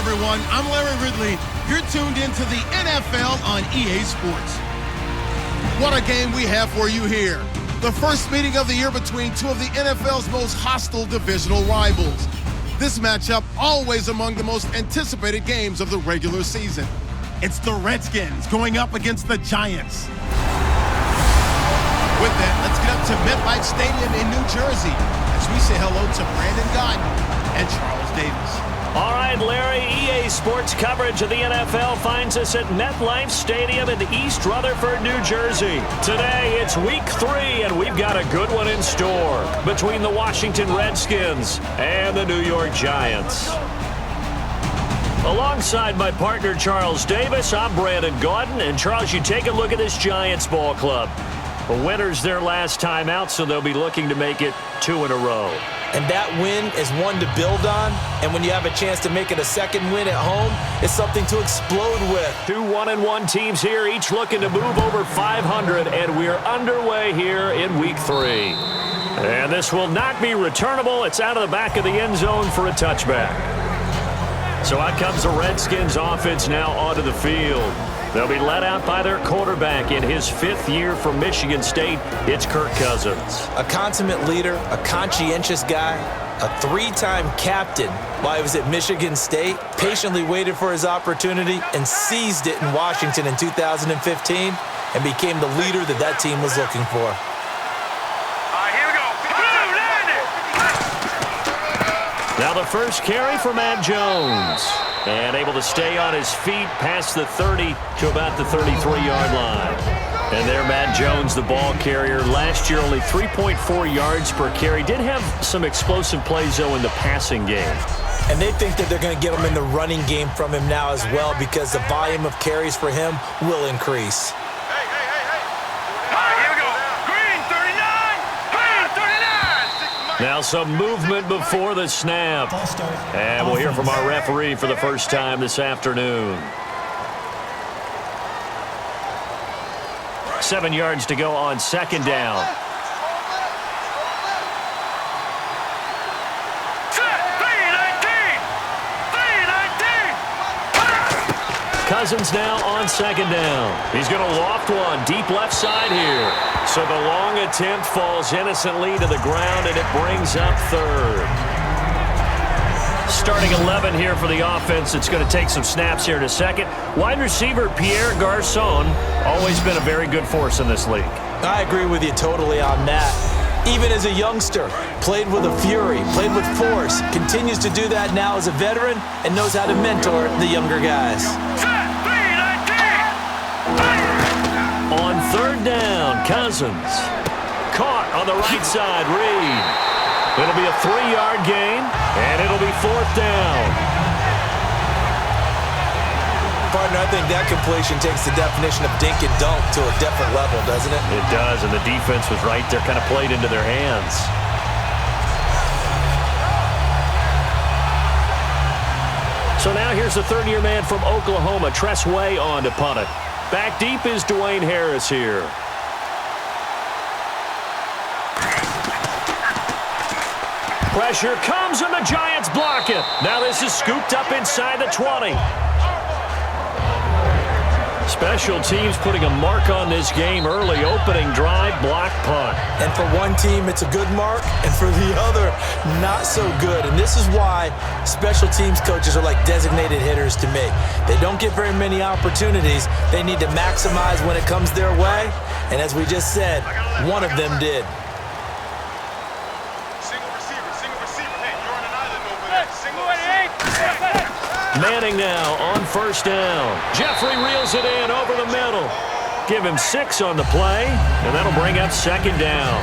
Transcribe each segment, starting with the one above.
everyone. I'm Larry Ridley. You're tuned into the NFL on EA Sports. What a game we have for you here. The first meeting of the year between two of the NFL's most hostile divisional rivals. This matchup always among the most anticipated games of the regular season. It's the Redskins going up against the Giants. With that, let's get up to MetLife Stadium in New Jersey as we say hello to Brandon Gaudin and Charles Davis. All right, Larry, EA Sports coverage of the NFL finds us at MetLife Stadium in East Rutherford, New Jersey. Today, it's Week 3, and we've got a good one in store between the Washington Redskins and the New York Giants. Alongside my partner, Charles Davis, I'm Brandon Gaudin. And, Charles, you take a look at this Giants ball club. The winners their last time out, so they'll be looking to make it 2 in a row. And that win is one to build on. And when you have a chance to make it a second win at home, it's something to explode with. 2 1-1 teams here, each looking to move over 500. And we're underway here in Week 3. And this will not be returnable. It's out of the back of the end zone for a touchback. So out comes the Redskins offense now onto the field. They'll be led out by their quarterback in his 5th year from Michigan State. It's Kirk Cousins. A consummate leader, a conscientious guy, a 3-time captain while he was at Michigan State, patiently waited for his opportunity and seized it in Washington in 2015 and became the leader that team was looking for. Now the first carry for Matt Jones. And able to stay on his feet past the 30 to about the 33-yard line. And there Matt Jones, the ball carrier. Last year only 3.4 yards per carry. Did have some explosive plays, though, in the passing game. And they think that they're going to get him in the running game from him now as well because the volume of carries for him will increase. Now some movement before the snap. And we'll hear from our referee for the first time this afternoon. 7 yards to go on second down. Cousins now on second down. He's going to loft one deep left side here. So the long attempt falls innocently to the ground, and it brings up third. Starting 11 here for the offense. It's going to take some snaps here in a second. Wide receiver Pierre Garçon, always been a very good force in this league. I agree with you totally on that. Even as a youngster, played with a fury, played with force, continues to do that now as a veteran, and knows how to mentor the younger guys. On third down, Cousins. Caught on the right side, Reed. It'll be a 3-yard gain, and it'll be 4th down. Partner, I think that completion takes the definition of dink and dunk to a different level, doesn't it? It does, and the defense was right there, kind of played into their hands. So now here's the third-year man from Oklahoma, Tress Way, on to punt it. Back deep is Dwayne Harris here. Pressure comes, and the Giants block it. Now this is scooped up inside the 20. Special teams putting a mark on this game early. Opening drive, block punt. And for one team, it's a good mark, and for the other, not so good. And this is why special teams coaches are like designated hitters to me. They don't get very many opportunities. They need to maximize when it comes their way. And as we just said, one of them did. Manning now on first down. Jeffrey reels it in over the middle. Give him 6 on the play, and that'll bring up second down.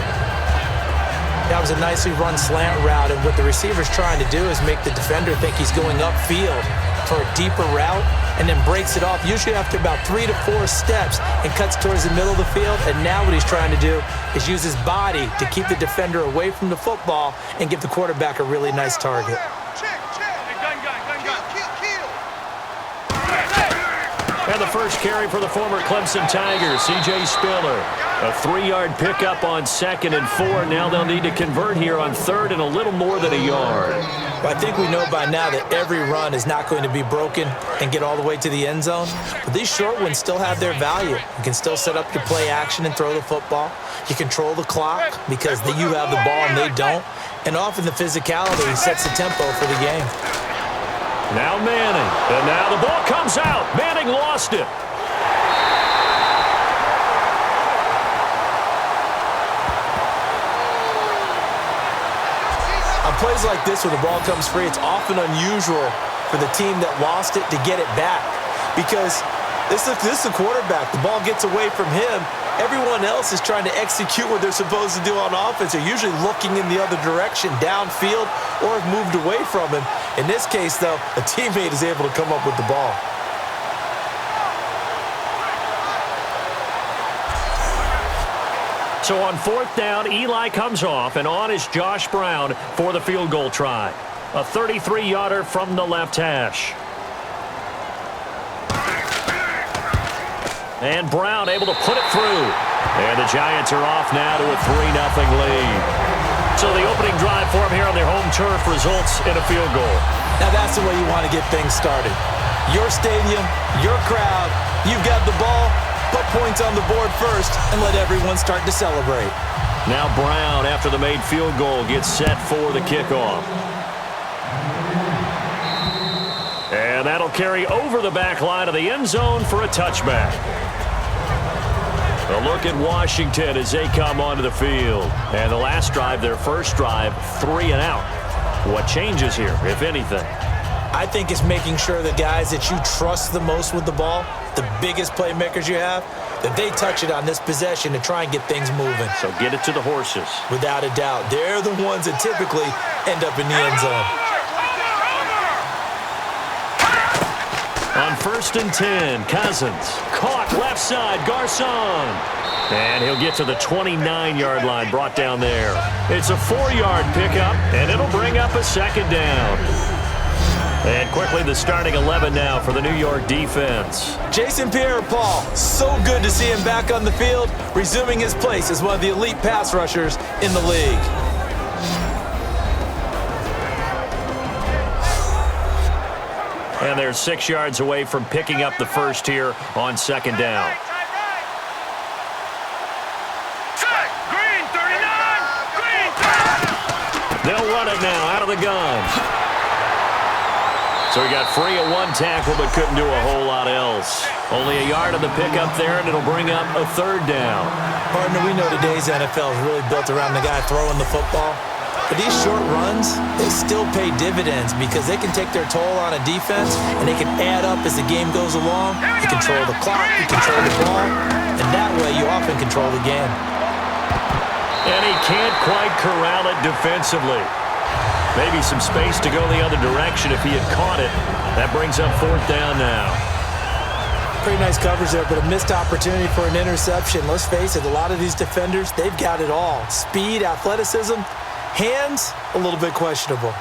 That was a nicely run slant route, and what the receiver's trying to do is make the defender think he's going upfield for a deeper route, and then breaks it off, usually after about 3 to 4 steps, and cuts towards the middle of the field. And now what he's trying to do is use his body to keep the defender away from the football and give the quarterback a really nice target. And the first carry for the former Clemson Tigers, C.J. Spiller. A 3-yard pickup on 2nd and 4. Now they'll need to convert here on 3rd and a little more than a yard. Well, I think we know by now that every run is not going to be broken and get all the way to the end zone. But these short ones still have their value. You can still set up your play action and throw the football. You control the clock because you have the ball and they don't. And often the physicality sets the tempo for the game. Now Manning. And now the ball comes out. Manning lost it. On plays like this where the ball comes free, it's often unusual for the team that lost it to get it back. Because this is the quarterback. The ball gets away from him. Everyone else is trying to execute what they're supposed to do on offense. They're usually looking in the other direction, downfield, or have moved away from him. In this case, though, a teammate is able to come up with the ball. So on 4th down, Eli comes off, and on is Josh Brown for the field goal try. A 33-yarder from the left hash. And Brown able to put it through. And the Giants are off now to a 3-0 lead. So the opening drive for them here on their home turf results in a field goal. Now that's the way you want to get things started. Your stadium, your crowd, you've got the ball. Put points on the board first and let everyone start to celebrate. Now Brown, after the made field goal, gets set for the kickoff. And that'll carry over the back line of the end zone for a touchback. A look at Washington as they come onto the field. And the last drive, their first drive, 3 and out. What changes here, if anything? I think it's making sure the guys that you trust the most with the ball, the biggest playmakers you have, that they touch it on this possession to try and get things moving. So get it to the horses. Without a doubt. They're the ones that typically end up in the end zone. On 1st and 10, Cousins. Caught left side, Garcon. And he'll get to the 29-yard line, brought down there. It's a 4-yard pickup, and it'll bring up a 2nd down. And quickly the starting 11 now for the New York defense. Jason Pierre-Paul, so good to see him back on the field, resuming his place as one of the elite pass rushers in the league. And they're 6 yards away from picking up the first here on 2nd down. They'll run it now out of the gun. So he got free at 1 tackle but couldn't do a whole lot else. Only a yard on the pickup there, and it'll bring up a 3rd down. Partner, we know today's NFL is really built around the guy throwing the football. But these short runs, they still pay dividends because they can take their toll on a defense and they can add up as the game goes along. You control the clock, you control the ball, and that way you often control the game. And he can't quite corral it defensively. Maybe some space to go the other direction if he had caught it. That brings up 4th down now. Pretty nice coverage there, but a missed opportunity for an interception. Let's face it, a lot of these defenders, they've got it all. Speed, athleticism, hands, a little bit questionable.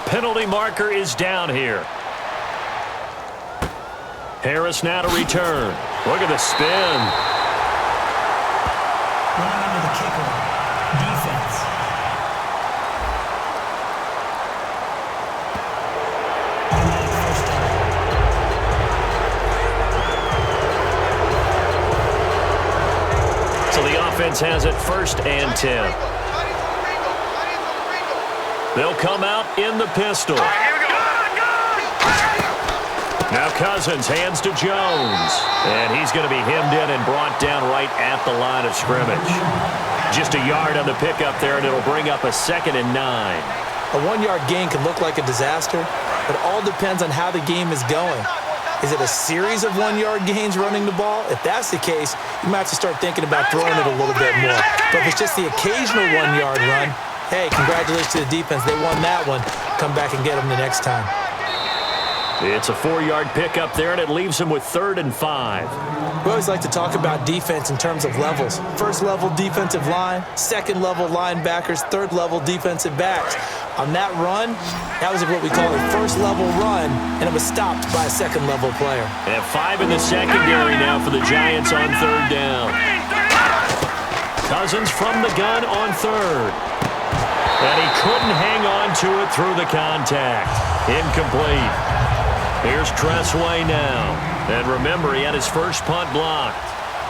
Penalty marker is down here. Harris now to return. Look at the spin. Running into the kicker. Defense. First down. So the offense has it 1st and 10. They'll come out in the pistol. Now Cousins hands to Jones. And he's going to be hemmed in and brought down right at the line of scrimmage. Just a yard on the pickup there, and it'll bring up a 2nd and 9. A 1-yard gain can look like a disaster, but all depends on how the game is going. Is it a series of 1-yard gains running the ball? If that's the case, you might have to start thinking about throwing it a little bit more. But if it's just the occasional 1-yard run, hey, congratulations to the defense. They won that one. Come back and get them the next time. It's a 4-yard pickup there, and it leaves him with 3rd and 5. We always like to talk about defense in terms of levels. First level defensive line, second level linebackers, third level defensive backs. On that run, that was what we call a first level run, and it was stopped by a second level player. And 5 in the secondary now for the Giants on third down. Cousins from the gun on third. And he couldn't hang on to it through the contact. Incomplete. Here's Tressway now. And remember, he had his first punt blocked.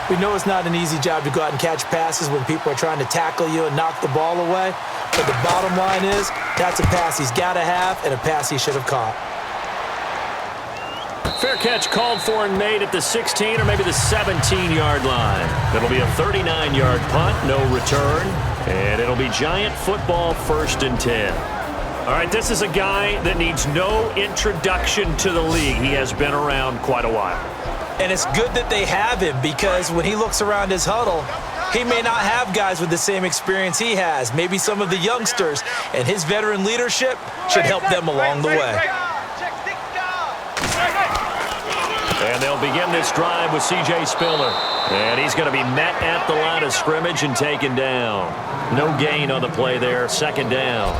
We know it's not an easy job to go out and catch passes when people are trying to tackle you and knock the ball away. But the bottom line is, that's a pass he's got to have and a pass he should have caught. Fair catch called for and made at the 16 or maybe the 17-yard line. It'll be a 39-yard punt, no return. And it'll be Giant football 1st and 10. All right, this is a guy that needs no introduction to the league. He has been around quite a while. And it's good that they have him, because when he looks around his huddle, he may not have guys with the same experience he has. Maybe some of the youngsters, and his veteran leadership should help them along the way. And they'll begin this drive with C.J. Spiller. And he's going to be met at the line of scrimmage and taken down. No gain on the play there, 2nd down.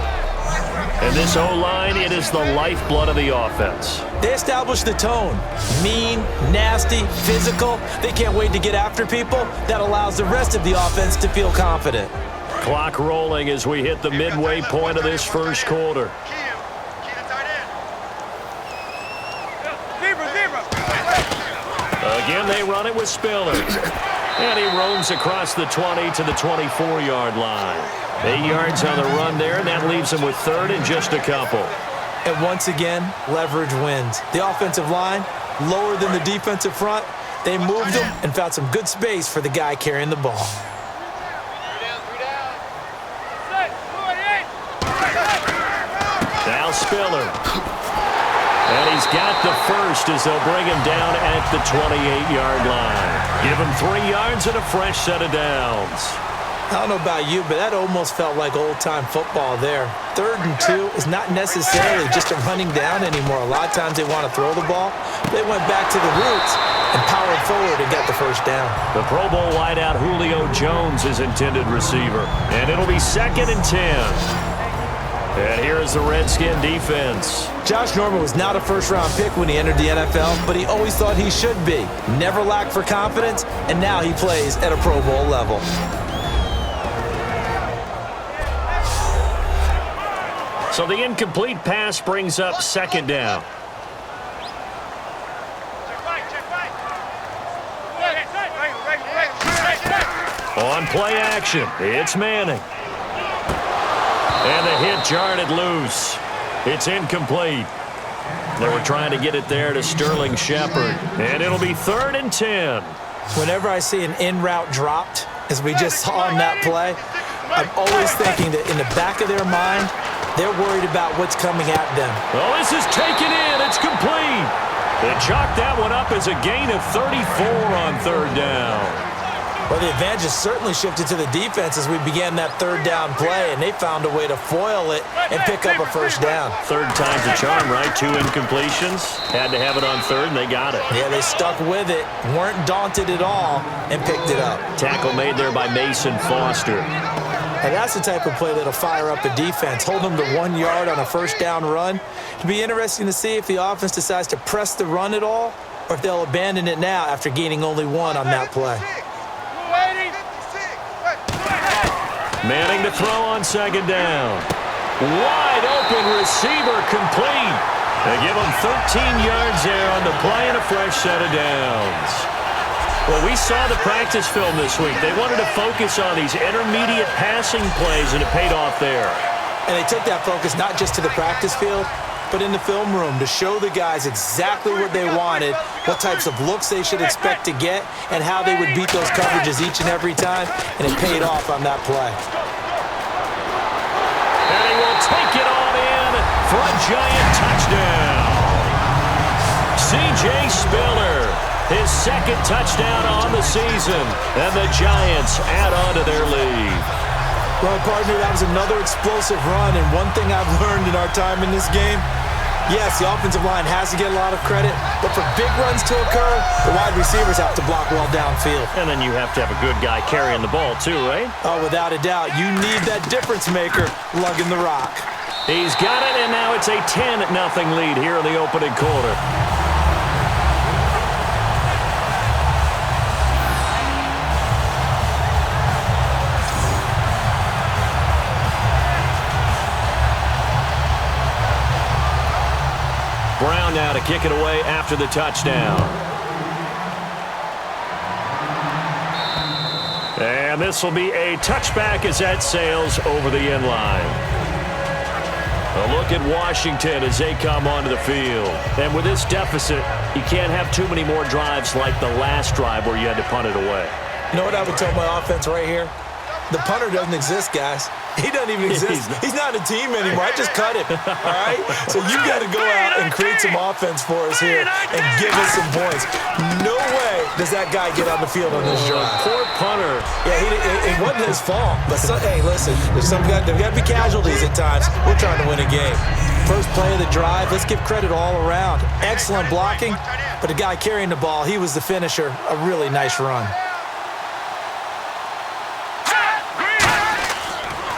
And this O-line, it is the lifeblood of the offense. They establish the tone. Mean, nasty, physical. They can't wait to get after people. That allows the rest of the offense to feel confident. Clock rolling as we hit the midway point of this first quarter. Again, they run it with Spiller. And he roams across the 20 to the 24-yard line. 8 yards on the run there, and that leaves him with 3rd and just a couple. And once again, leverage wins. The offensive line, lower than the defensive front. They moved him and found some good space for the guy carrying the ball. Now Spiller. And he's got the first as they'll bring him down at the 28-yard line. Give him 3 yards and a fresh set of downs. I don't know about you, but that almost felt like old-time football there. 3rd and 2 is not necessarily just a running down anymore. A lot of times they want to throw the ball. They went back to the roots and powered forward and got the first down. The Pro Bowl wideout Julio Jones is intended receiver. And it'll be 2nd and 10. And here is the Redskin defense. Josh Norman was not a first-round pick when he entered the NFL, but he always thought he should be. Never lacked for confidence, and now he plays at a Pro Bowl level. So the incomplete pass brings up 2nd down. On play action, it's Manning. And the hit jarred it loose. It's incomplete. They were trying to get it there to Sterling Shepard. And it'll be 3rd and 10. Whenever I see an in-route dropped, as we just saw in that play, I'm always thinking that in the back of their mind, they're worried about what's coming at them. Oh, this is taken in. It's complete. They chalked that one up as a gain of 34 on 3rd down. Well, the advantage has certainly shifted to the defense as we began that 3rd down play, and they found a way to foil it and pick up a first down. 3rd time's a charm, right? 2 incompletions. Had to have it on 3rd, and they got it. Yeah, they stuck with it, weren't daunted at all, and picked it up. Tackle made there by Mason Foster. And that's the type of play that'll fire up a defense. Hold them to 1 yard on a first down run. It'll be interesting to see if the offense decides to press the run at all, or if they'll abandon it now after gaining only 1 on that play. Manning to throw on 2nd down. Wide open receiver complete. They give him 13 yards there on the play and a fresh set of downs. Well, we saw the practice film this week. They wanted to focus on these intermediate passing plays, and it paid off there. And they took that focus not just to the practice field, but in the film room to show the guys exactly what they wanted, what types of looks they should expect to get, and how they would beat those coverages each and every time, and it paid off on that play. And he will take it on in for a Giant touchdown. C.J. Spiller, his 2nd touchdown on the season, and the Giants add on to their lead. Well, partner, that was another explosive run, and one thing I've learned in our time in this game, Yes, the offensive line has to get a lot of credit, but for big runs to occur, the wide receivers have to block well downfield. And then you have to have a good guy carrying the ball too, right? Oh, without a doubt. You need that difference maker lugging the rock. He's got it, and now it's a 10-0 lead here in the opening quarter. Brown now to kick it away after the touchdown. And this will be a touchback as that sails over the end line. A look at Washington as they come onto the field. And with this deficit, you can't have too many more drives like the last drive where you had to punt it away. You know what I would tell my offense right here? The punter doesn't exist, guys. He doesn't even exist. He's not a team anymore. I just cut him, all right? So you've got to go out and create some offense for us here and give us some points. No way does that guy get on the field on this drive. Poor punter. Yeah, it wasn't his fault. But, hey, listen, there's got to be casualties at times. We're trying to win a game. First play of the drive, let's give credit all around. Excellent blocking, but the guy carrying the ball, he was the finisher. A really nice run.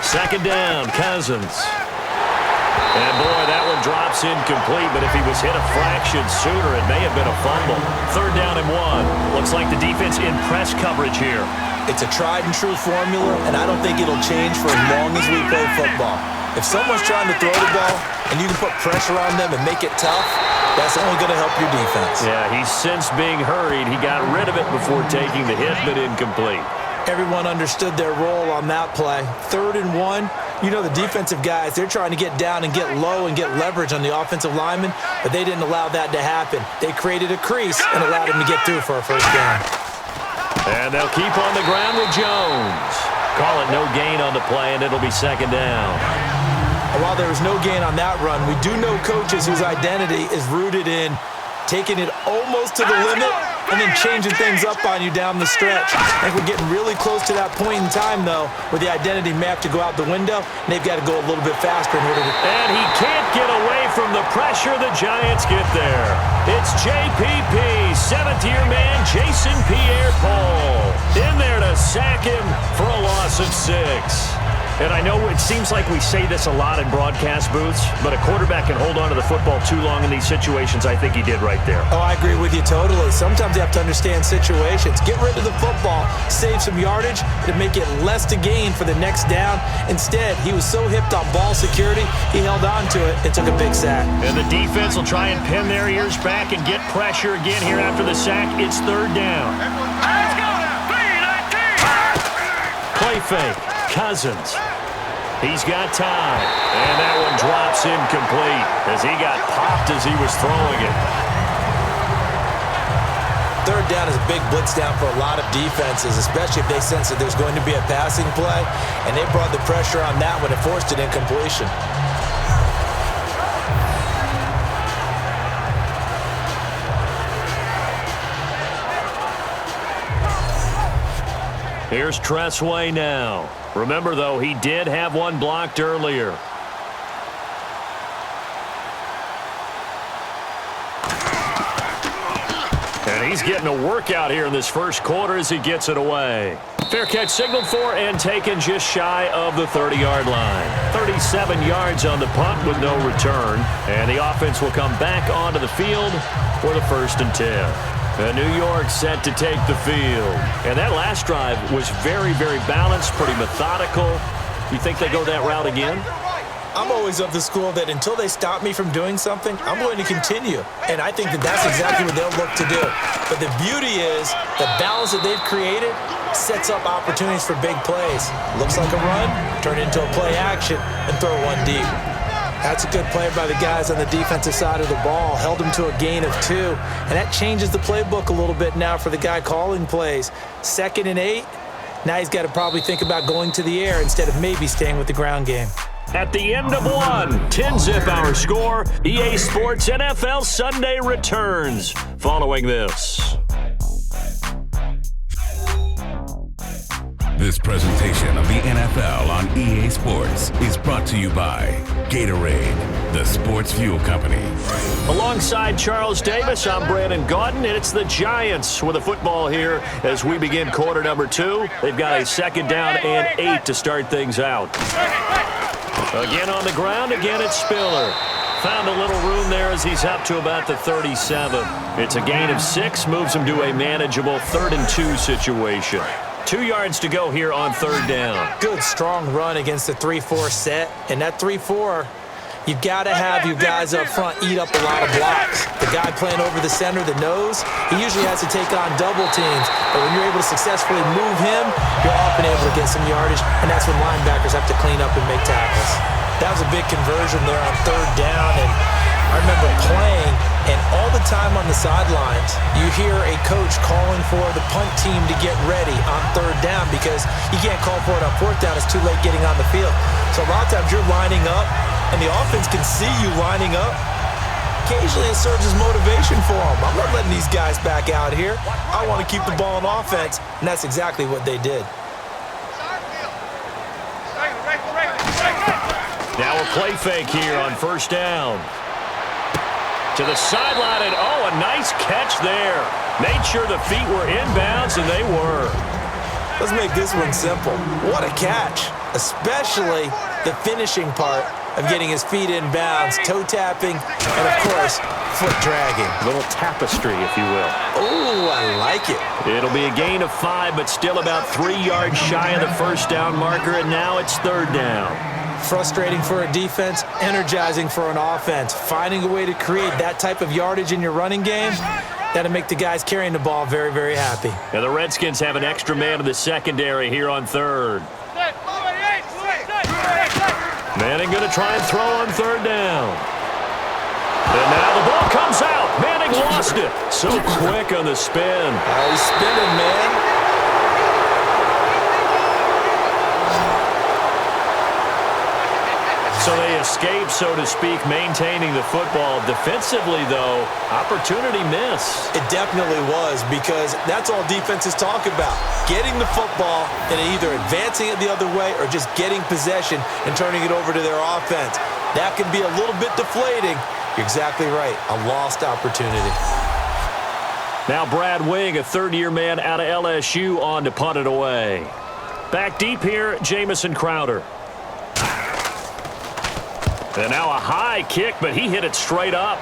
Second down, Cousins. And boy, that one drops incomplete, but if he was hit a fraction sooner, it may have been a fumble. Third down and 1. Looks like the defense in press coverage here. It's a tried and true formula, and I don't think it'll change for as long as we play football. If someone's trying to throw the ball and you can put pressure on them and make it tough, that's only going to help your defense. Yeah, he's since being hurried. He got rid of it before taking the hit, but incomplete. Everyone understood their role on that play. 3rd and 1. You know the defensive guys, they're trying to get down and get low and get leverage on the offensive lineman, but they didn't allow that to happen. They created a crease and allowed him to get through for a first down. And they'll keep on the ground with Jones. Call it no gain on the play, and it'll be second down. And while there was no gain on that run, we do know coaches whose identity is rooted in taking it almost to the limit and then changing things up on you down the stretch. I think we're getting really close to that point in time, though, where the identity may have to go out the window, and they've got to go a little bit faster in order to... And he can't get away from the pressure. The Giants get there. It's JPP, 7th-year man, Jason Pierre-Paul, in there to sack him for a loss of 6. And I know it seems like we say this a lot in broadcast booths, but a quarterback can hold on to the football too long in these situations. I think he did right there. Oh, I agree with you totally. Sometimes you have to understand situations. Get rid of the football, save some yardage to make it less to gain for the next down. Instead, he was so hipped on ball security, he held on to it and took a big sack. And the defense will try and pin their ears back and get pressure again here after the sack. It's 3rd down. Play fake. Cousins. He's got time. And that one drops incomplete as he got popped as he was throwing it. 3rd down is a big blitz down for a lot of defenses, especially if they sense that there's going to be a passing play. And they brought the pressure on that one and forced an incompletion. Here's Tressway now. Remember, though, he did have one blocked earlier. And he's getting a workout here in this first quarter as he gets it away. Fair catch signaled for and taken just shy of the 30-yard line. 37 yards on the punt with no return. And the offense will come back onto the field for the 1st and 10. New York set to take the field. And that last drive was very, very balanced, pretty methodical. You think they go that route again? I'm always of the school that until they stop me from doing something, I'm going to continue. And I think that that's exactly what they'll look to do. But the beauty is the balance that they've created sets up opportunities for big plays. Looks like a run, turn it into a play action, and throw one deep. That's a good play by the guys on the defensive side of the ball. Held them to a gain of 2. And that changes the playbook a little bit now for the guy calling plays. 2nd and 8. Now he's got to probably think about going to the air instead of maybe staying with the ground game. At the end of 1, 10-zip our score. EA Sports NFL Sunday returns following this. This presentation of the NFL on EA Sports is brought to you by Gatorade, the sports fuel company. Alongside Charles Davis, I'm Brandon Gaudin, and it's the Giants with the football here as we begin quarter number 2. They've got a second down and 8 to start things out. Again on the ground, again it's Spiller. Found a little room there as he's up to about the 37. It's a gain of 6, moves him to a manageable 3rd and 2 situation. 2 yards to go here on 3rd down. Good, strong run against the 3-4 set. And that 3-4, you've got to have your guys up front eat up a lot of blocks. The guy playing over the center, the nose, he usually has to take on double teams. But when you're able to successfully move him, you're often able to get some yardage, and that's when linebackers have to clean up and make tackles. That was a big conversion there on 3rd down, and I remember playing, and all the time on the sidelines, you hear a coach calling for the punt team to get ready on 3rd down because you can't call for it on 4th down. It's too late getting on the field. So a lot of times you're lining up, and the offense can see you lining up. Occasionally it serves as motivation for them. I'm not letting these guys back out here. I want to keep the ball in offense, and that's exactly what they did. Now a play fake here on 1st down. To the sideline, and oh, a nice catch there. Made sure the feet were inbounds, and they were. Let's make this one simple. What a catch, especially the finishing part of getting his feet in bounds, toe tapping, and of course, foot dragging. A little tapestry, if you will. Oh, I like it. It'll be a gain of 5, but still about 3 yards shy of the 1st down marker, and now it's 3rd down. Frustrating for a defense, energizing for an offense. Finding a way to create that type of yardage in your running game, that'll make the guys carrying the ball very, very happy. Now the Redskins have an extra man in the secondary here on 3rd. Manning going to try and throw on 3rd down. And now the ball comes out. Manning lost it. So quick on the spin. Oh, he's spinning, man. So they escape, so to speak, maintaining the football. Defensively, though, opportunity miss. It definitely was, because that's all defenses talk about. Getting the football and either advancing it the other way or just getting possession and turning it over to their offense. That can be a little bit deflating. You're exactly right. A lost opportunity. Now Brad Wing, a third-year man out of LSU, on to punt it away. Back deep here, Jamison Crowder. And now a high kick, but he hit it straight up.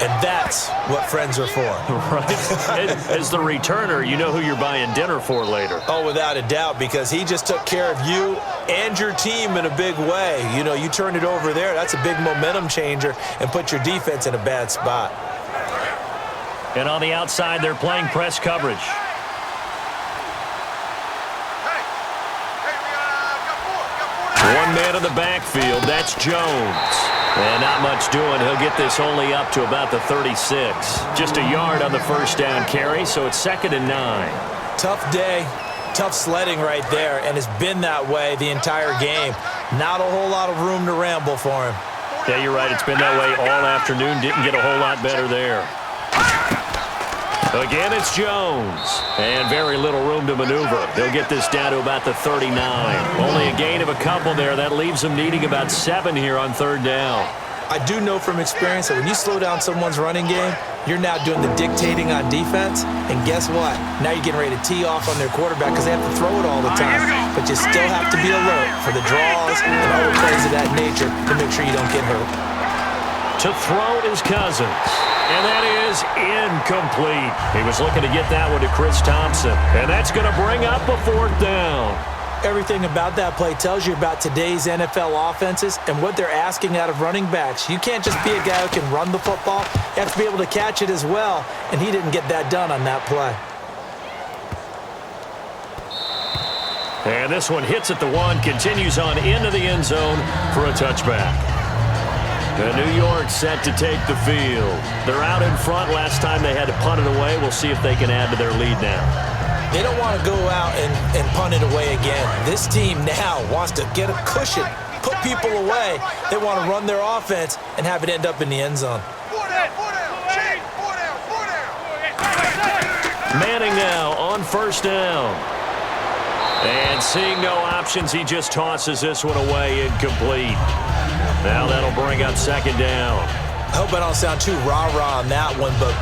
And that's what friends are for. Right. As the returner, you know who you're buying dinner for later. Oh, without a doubt, because he just took care of you and your team in a big way. You know, you turn it over there, that's a big momentum changer, and put your defense in a bad spot. And on the outside, they're playing press coverage. One man in the backfield, that's Jones. And not much doing. He'll get this only up to about the 36. Just a yard on the 1st down carry, so it's 2nd and 9. Tough day, tough sledding right there, and it's been that way the entire game. Not a whole lot of room to ramble for him. Yeah, you're right. It's been that way all afternoon. Didn't get a whole lot better there. Again, it's Jones. And very little room to maneuver. They'll get this down to about the 39. Only a gain of a couple there. That leaves them needing about 7 here on 3rd down. I do know from experience that when you slow down someone's running game, you're now doing the dictating on defense. And guess what? Now you're getting ready to tee off on their quarterback because they have to throw it all the time. But you still have to be alert for the draws and other plays of that nature to make sure you don't get hurt. To throw is Cousins. And that is incomplete. He was looking to get that one to Chris Thompson. And that's going to bring up a 4th down. Everything about that play tells you about today's NFL offenses and what they're asking out of running backs. You can't just be a guy who can run the football. You have to be able to catch it as well. And he didn't get that done on that play. And this one hits at the 1, continues on into the end zone for a touchback. And New York set to take the field. They're out in front. Last time they had to punt it away. We'll see if they can add to their lead now. They don't want to go out and punt it away again. This team now wants to get a cushion, put people away. They want to run their offense and have it end up in the end zone. Manning now on first down. And seeing no options, he just tosses this one away incomplete. Now that'll bring up second down. I hope I don't sound too rah-rah on that one, but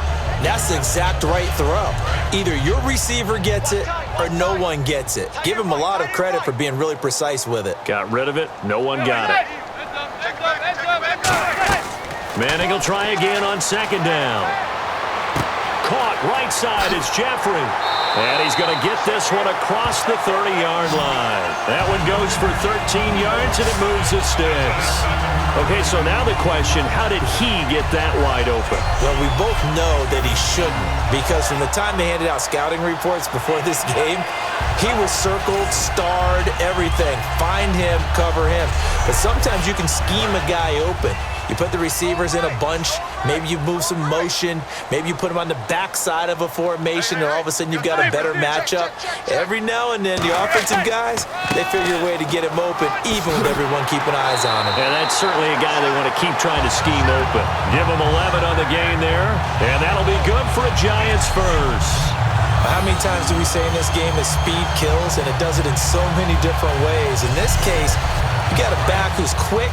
that's the exact right throw. Either your receiver gets it or no one gets it. Give him a lot of credit for being really precise with it. Got rid of it. No one got it. Manning will try again on second down. Caught right side is Jeffrey. And he's going to get this one across the 30-yard line. That one goes for 13 yards, and it moves the sticks. Okay, so now the question, how did he get that wide open? Well, we both know that he shouldn't, because from the time they handed out scouting reports before this game, he was circled, starred, everything. Find him, cover him. But sometimes you can scheme a guy open. You put the receivers in a bunch. Maybe you move some motion. Maybe you put them on the backside of a formation, and all of a sudden you've got a better matchup. Every now and then, the offensive guys, they figure a way to get him open, even with everyone keeping eyes on him. And that's certainly a guy they want to keep trying to scheme open. Give him 11 on the game there, and that'll be good for a Giants first. How many times do we say in this game that speed kills, and it does it in so many different ways? In this case, you got a back who's quick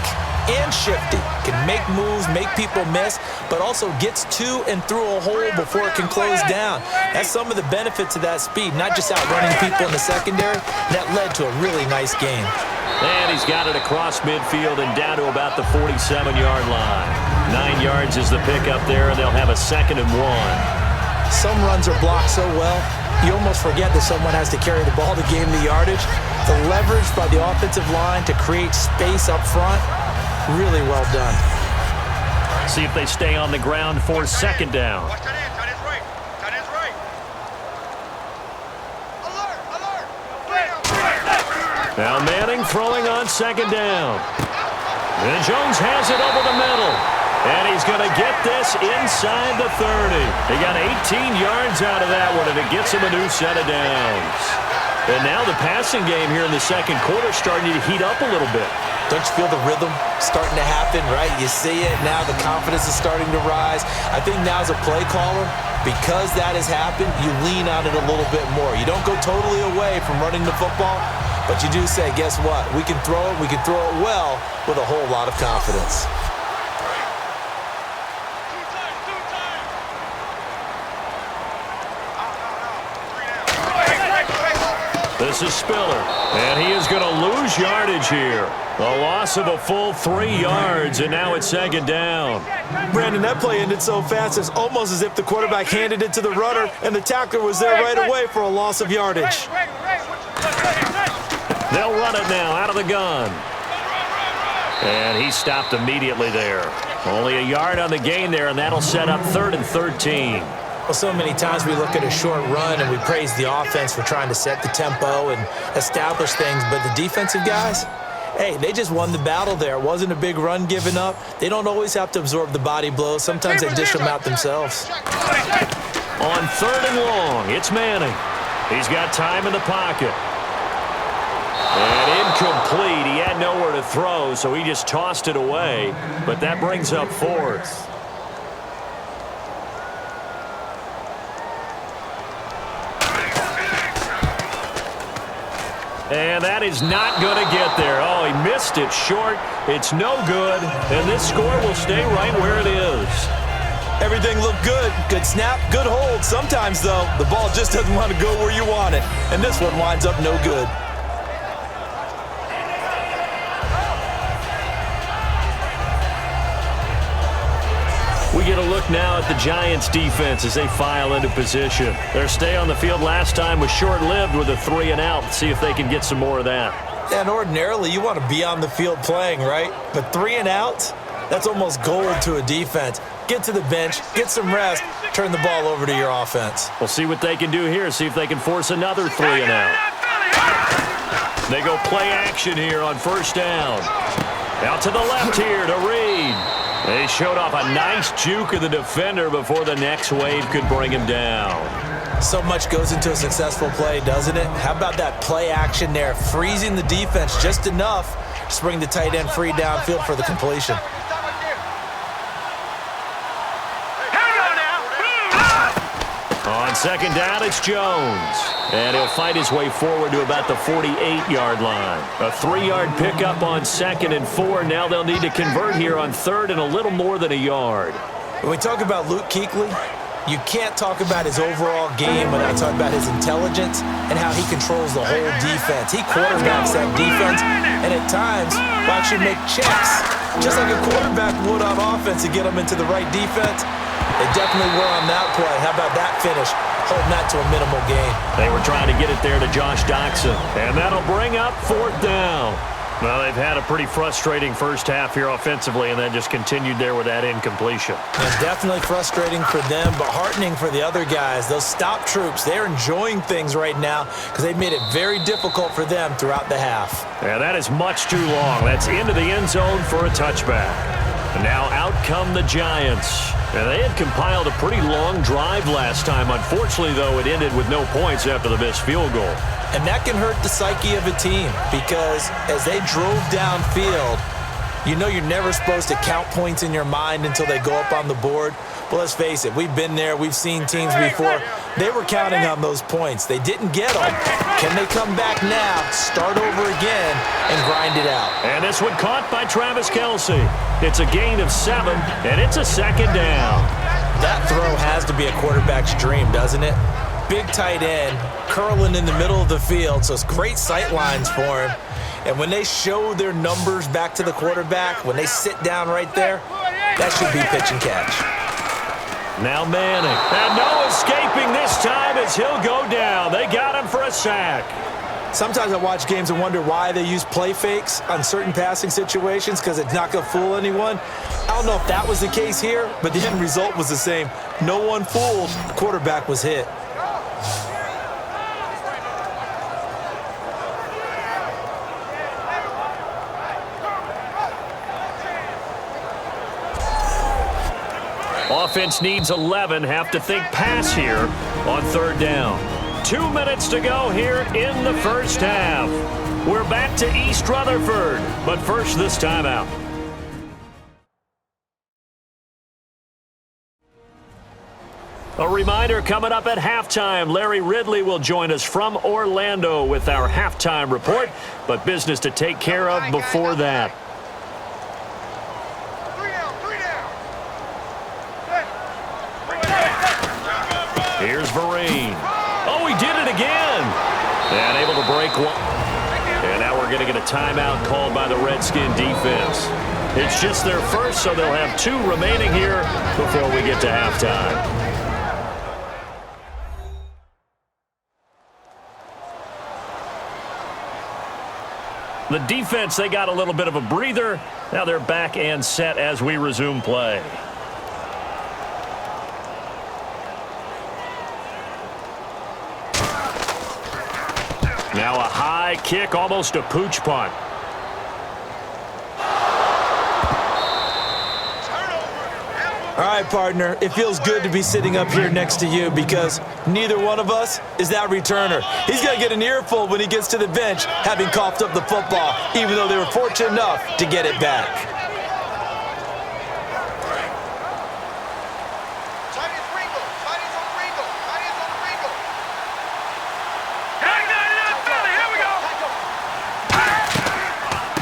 and shifty, can make moves, make people miss, but also gets to and through a hole before it can close down. That's some of the benefits of that speed, not just outrunning people in the secondary. That led to a really nice game. And he's got it across midfield and down to about the 47-yard line. 9 yards is the pickup there, and they'll have a 2nd and 1. Some runs are blocked so well, you almost forget that someone has to carry the ball to gain the yardage. The leverage by the offensive line to create space up front, really well done. See if they stay on the ground for second down. Now Manning throwing on second down. And Jones has it over the middle. And he's going to get this inside the 30. He got 18 yards out of that one, and it gets him a new set of downs. And now the passing game here in the second quarter is starting to heat up a little bit. Don't you feel the rhythm starting to happen, right? You see it now, the confidence is starting to rise. I think now as a play caller, because that has happened, you lean on it a little bit more. You don't go totally away from running the football, but you do say, guess what? We can throw it well with a whole lot of confidence. This is Spiller, and he is going to lose yardage here. A loss of a full 3 yards, and now it's second down. Brandon, that play ended so fast, it's almost as if the quarterback handed it to the runner, and the tackler was there right away for a loss of yardage. They'll run it now out of the gun. And he stopped immediately there. Only a yard on the gain there, and that'll set up 3rd and 13. Well, so many times we look at a short run and we praise the offense for trying to set the tempo and establish things, but the defensive guys, hey, they just won the battle there. It wasn't a big run given up. They don't always have to absorb the body blows. Sometimes they dish them out themselves. On 3rd and long, it's Manning. He's got time in the pocket. And incomplete. He had nowhere to throw, so he just tossed it away. But that brings up 4th. And that is not going to get there. Oh, he missed it short. It's no good. And this score will stay right where it is. Everything looked good. Good snap, good hold. Sometimes, though, the ball just doesn't want to go where you want it. And this one winds up no good. We get a look now at the Giants' defense as they file into position. Their stay on the field last time was short-lived with a 3-and-out. Let's see if they can get some more of that. And ordinarily, you want to be on the field playing, right? But 3-and-outs, that's almost gold to a defense. Get to the bench, get some rest, turn the ball over to your offense. We'll see what they can do here, see if they can force another 3-and-out. They go play action here on first down. Out to the left here to Reed. They showed off a nice juke of the defender before the next wave could bring him down. So much goes into a successful play, doesn't it? How about that play action there, freezing the defense just enough to bring the tight end free downfield for the completion. On second down, it's Jones. And he'll fight his way forward to about the 48-yard line. A 3-yard pickup on 2nd and 4. Now they'll need to convert here on 3rd and a little more than a yard. When we talk about Luke Kuechly, you can't talk about his overall game without talking about his intelligence and how he controls the whole defense. He quarterbacks that defense, and at times will actually make checks, just like a quarterback would on offense to get them into the right defense. They definitely were on that play. How about that finish? Holding that to a minimal gain. They were trying to get it there to Josh Doxson, and that'll bring up 4th down. Well, they've had a pretty frustrating first half here offensively, and then just continued there with that incompletion. And definitely frustrating for them, but heartening for the other guys. Those stop troops, they're enjoying things right now because they've made it very difficult for them throughout the half. And that is much too long. That's into the end zone for a touchback. And now out come the Giants. And they had compiled a pretty long drive last time. Unfortunately, though, it ended with no points after the missed field goal. And that can hurt the psyche of a team because as they drove downfield, you know you're never supposed to count points in your mind until they go up on the board. Well, let's face it, we've been there. We've seen teams before. They were counting on those points. They didn't get them. Can they come back now, start over again, and grind it out? And this one caught by Travis Kelce. It's a gain of 7, and it's a 2nd down. That throw has to be a quarterback's dream, doesn't it? Big tight end, curling in the middle of the field, so it's great sight lines for him. And when they show their numbers back to the quarterback, when they sit down right there, that should be pitch and catch. Now Manning. And no escaping this time as he'll go down. They got him for a sack. Sometimes I watch games and wonder why they use play fakes on certain passing situations because it's not going to fool anyone. I don't know if that was the case here, but the end result was the same. No one fooled. The quarterback was hit. Offense needs 11. Have to think pass here on 3rd down. 2 minutes to go here in the first half. We're back to East Rutherford, but first this timeout. A reminder coming up at halftime, Larry Ridley will join us from Orlando with our halftime report, but business to take care of before that. Here's Vereen. Oh, he did it again. And able to break one. And now we're going to get a timeout called by the Redskin defense. It's just their first, so they'll have 2 remaining here before we get to halftime. The defense, they got a little bit of a breather. Now they're back and set as we resume play. Now a high kick, almost a pooch punt. All right, partner, it feels good to be sitting up here next to you because neither one of us is that returner. He's going to get an earful when he gets to the bench, having coughed up the football, even though they were fortunate enough to get it back.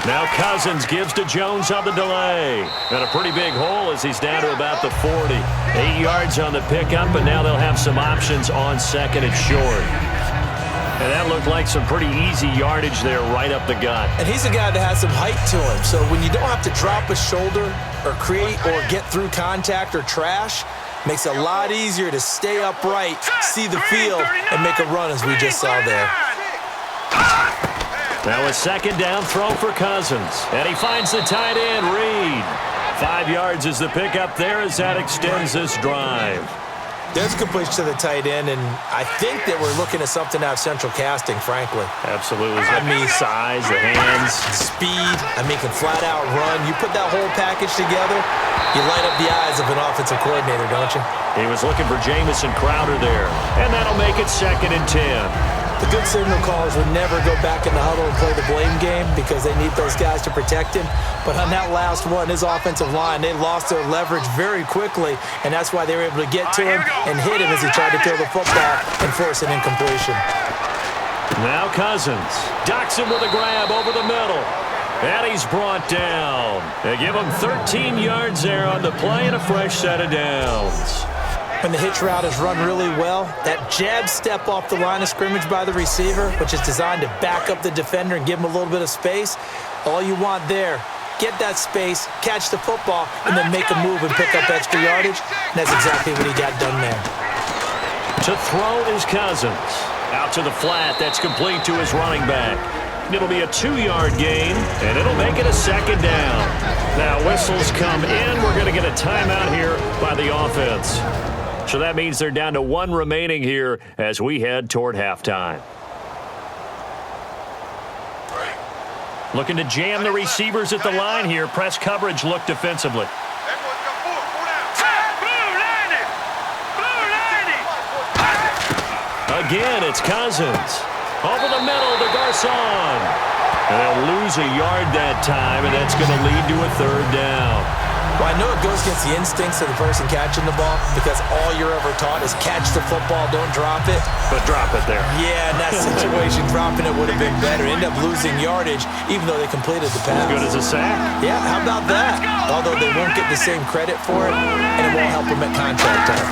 Now Cousins gives to Jones on the delay. And a pretty big hole as he's down to about the 40. 8 yards on the pickup, and now they'll have some options on 2nd and short. And that looked like some pretty easy yardage there right up the gut. And he's a guy that has some height to him, so when you don't have to drop a shoulder or create or get through contact or trash, makes it a lot easier to stay upright, see the field, and make a run as we just saw there. Now a 2nd down throw for Cousins. And he finds the tight end, Reed. 5 yards is the pickup there as that extends this drive. There's a completion to the tight end, and I think that we're looking at something out of central casting, frankly. Absolutely. I mean, size, the hands. Speed. I mean, can flat out run. You put that whole package together, you light up the eyes of an offensive coordinator, don't you? He was looking for Jamison Crowder there. And that'll make it 2nd and 10. The good signal callers would never go back in the huddle and play the blame game because they need those guys to protect him. But on that last one, his offensive line, they lost their leverage very quickly, and that's why they were able to get to him and hit him as he tried to throw the football and force an incompletion. Now Cousins docks him with a grab over the middle. And he's brought down. They give him 13 yards there on the play and a fresh set of downs. When the hitch route is run really well, that jab step off the line of scrimmage by the receiver, which is designed to back up the defender and give him a little bit of space, all you want there, get that space, catch the football, and then make a move and pick up extra yardage. And that's exactly what he got done there. To throw is Cousins. Out to the flat, that's complete to his running back. It'll be a 2-yard gain, and it'll make it a second down. Now whistles come in. We're going to get a timeout here by the offense. So that means they're down to 1 remaining here as we head toward halftime. Looking to jam the receivers at the line here. Press coverage look defensively. Again, it's Cousins. Over the middle to Garcon. And they'll lose a yard that time, and that's going to lead to a 3rd down. Well, I know it goes against the instincts of the person catching the ball because all you're ever taught is catch the football, don't drop it. But drop it there. Yeah, in that situation, dropping it would have been better. End up losing yardage, even though they completed the pass. As good as a sack. Yeah, how about that? Although they won't get the same credit for it, and it won't help them at contract time.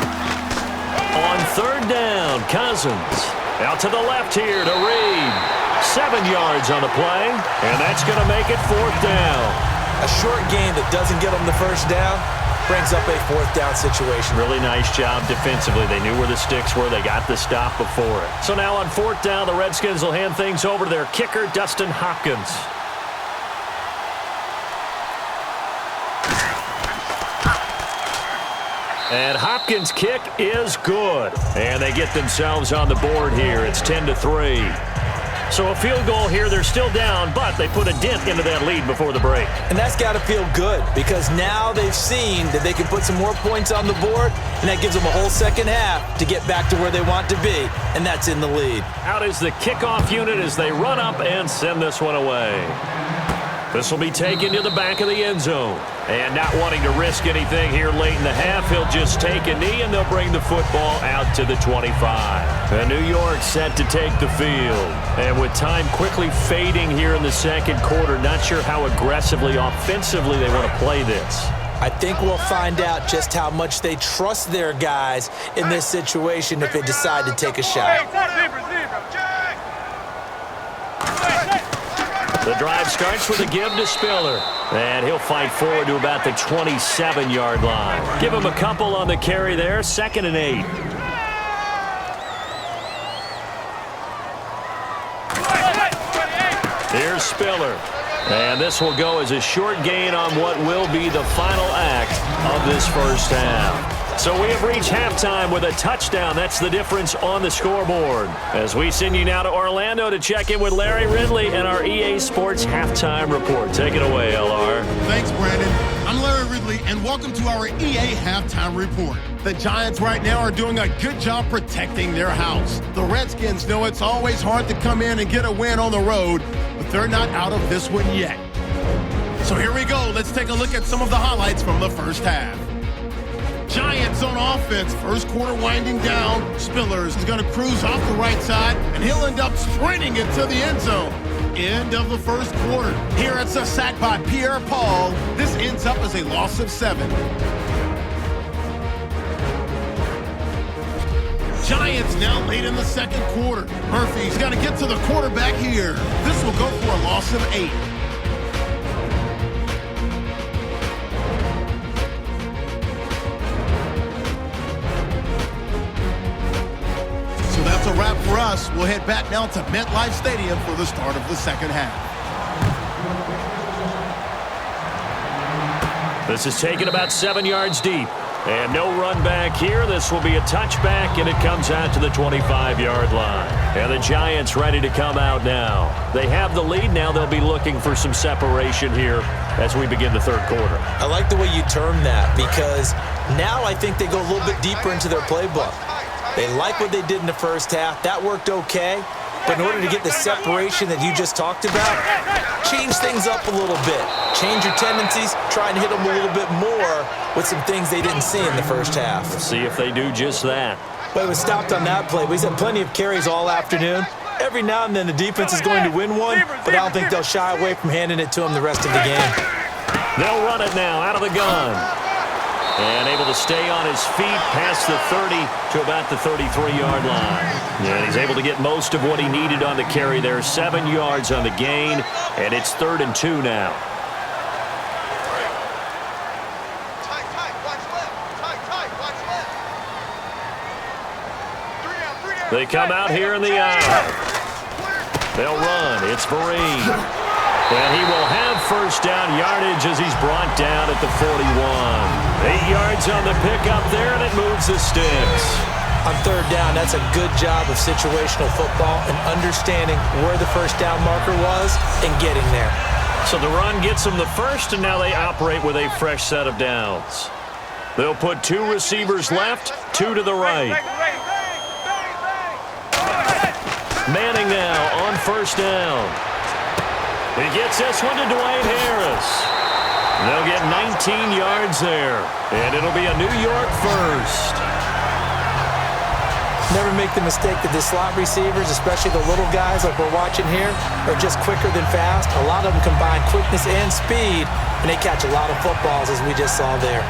On 3rd down, Cousins. Out to the left here to Reed. 7 yards on the play, and that's going to make it 4th down. A short gain that doesn't get them the first down brings up a 4th down situation. Really nice job defensively. They knew where the sticks were. They got the stop before it. So now on 4th down, the Redskins will hand things over to their kicker, Dustin Hopkins. And Hopkins' kick is good. And they get themselves on the board here. It's 10-3. So a field goal here, they're still down, but they put a dent into that lead before the break. And that's got to feel good because now they've seen that they can put some more points on the board, and that gives them a whole second half to get back to where they want to be, and that's in the lead. Out is the kickoff unit as they run up and send this one away. This will be taken to the back of the end zone. And not wanting to risk anything here late in the half, he'll just take a knee and they'll bring the football out to the 25. And New York set to take the field. And with time quickly fading here in the second quarter, not sure how aggressively, offensively they want to play this. I think we'll find out just how much they trust their guys in this situation if they decide to take a shot. The drive starts with a give to Spiller. And he'll fight forward to about the 27-yard line. Give him a couple on the carry there. 2nd and 8. Here's Spiller. And this will go as a short gain on what will be the final act of this first half. So we have reached halftime with a touchdown. That's the difference on the scoreboard. As we send you now to Orlando to check in with Larry Ridley and our EA Sports Halftime Report. Take it away, LR. Thanks, Brandon. I'm Larry Ridley, and welcome to our EA Halftime Report. The Giants right now are doing a good job protecting their house. The Redskins know it's always hard to come in and get a win on the road, but they're not out of this one yet. So here we go. Let's take a look at some of the highlights from the first half. Giants on offense. First quarter winding down. Spillers is going to cruise off the right side, and he'll end up sprinting into the end zone. End of the first quarter. Here it's a sack by Pierre-Paul. This ends up as a loss of 7. Giants now late in the second quarter. Murphy's got to get to the quarterback here. This will go for a loss of 8. A wrap for us. We'll head back now to MetLife Stadium for the start of the second half. This is taken about 7 yards deep. And no run back here. This will be a touchback, and it comes out to the 25-yard line. And the Giants ready to come out now. They have the lead. Now they'll be looking for some separation here as we begin the third quarter. I like the way you term that because now I think they go a little bit deeper into their playbook. They like what they did in the first half. That worked okay. But in order to get the separation that you just talked about, change things up a little bit. Change your tendencies, try and hit them a little bit more with some things they didn't see in the first half. We'll see if they do just that. But it was stopped on that play. We've had plenty of carries all afternoon. Every now and then the defense is going to win one, but I don't think they'll shy away from handing it to them the rest of the game. They'll run it now out of the gun. And able to stay on his feet past the 30 to about the 33-yard line. And he's able to get most of what he needed on the carry there. 7 yards on the gain, and it's 3rd and 2 now. They come out here in the aisle. They'll run. It's Vereen. And he will have first down yardage as he's brought down at the 41. 8 yards on the pickup there, and it moves the sticks. On 3rd down, that's a good job of situational football and understanding where the first down marker was and getting there. So the run gets them the first, and now they operate with a fresh set of downs. They'll put 2 receivers left, 2 to the right. Manning now on first down. He gets this one to Dwayne Harris. They'll get 19 yards there, and it'll be a New York first. Never make the mistake that the slot receivers, especially the little guys like we're watching here, are just quicker than fast. A lot of them combine quickness and speed, and they catch a lot of footballs, as we just saw there.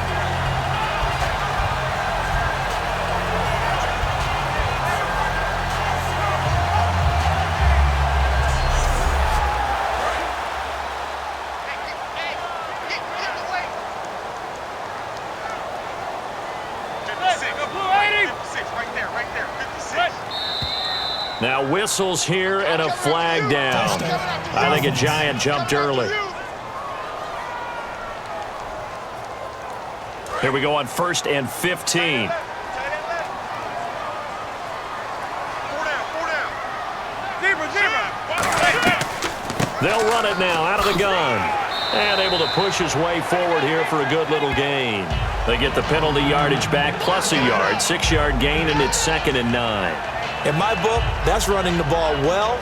Now whistles here and a flag down. I think a Giant jumped early. Here we go on 1st and 15. They'll run it now out of the gun. And able to push his way forward here for a good little gain. They get the penalty yardage back plus a yard. 6-yard gain, and it's 2nd and 9. In my book, that's running the ball well,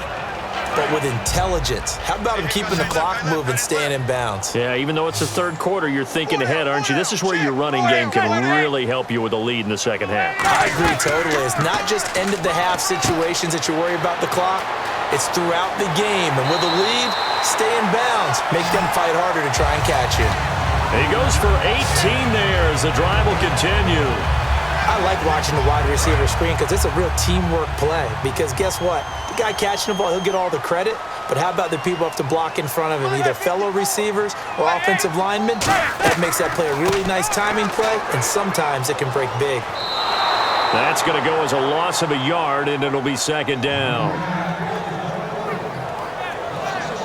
but with intelligence. How about him keeping the clock moving, staying in bounds? Yeah, even though it's the 3rd quarter, you're thinking ahead, aren't you? This is where your running game can really help you with a lead in the 2nd half. I agree totally. It's not just end-of-the-half situations that you worry about the clock. It's throughout the game. And with a lead, stay in bounds. Make them fight harder to try and catch you. He goes for 18 there as the drive will continue. I like watching the wide receiver screen because it's a real teamwork play. Because guess what? The guy catching the ball, he'll get all the credit. But how about the people up to block in front of him, either fellow receivers or offensive linemen? That makes that play a really nice timing play, and sometimes it can break big. That's going to go as a loss of a yard, and it'll be 2nd down.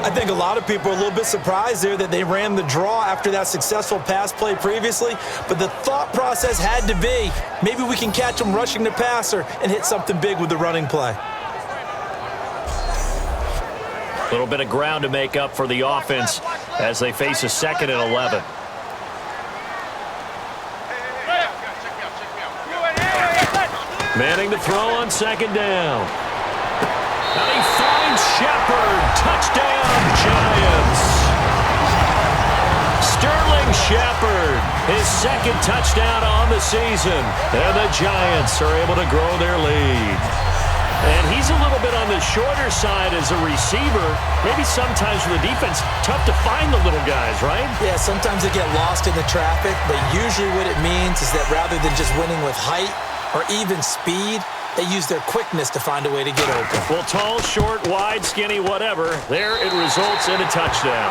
I think a lot of people are a little bit surprised there that they ran the draw after that successful pass play previously, but the thought process had to be, maybe we can catch them rushing the passer and hit something big with the running play. A little bit of ground to make up for the offense as they face a 2nd and 11. Manning to throw on 2nd down. And he finds Shepard. Touchdown, Giants. Sterling Shepard, his 2nd touchdown on the season. And the Giants are able to grow their lead. And he's a little bit on the shorter side as a receiver. Maybe sometimes for the defense, tough to find the little guys, right? Yeah, sometimes they get lost in the traffic, but usually what it means is that rather than just winning with height or even speed, they use their quickness to find a way to get open. Well, tall, short, wide, skinny, whatever. There it results in a touchdown.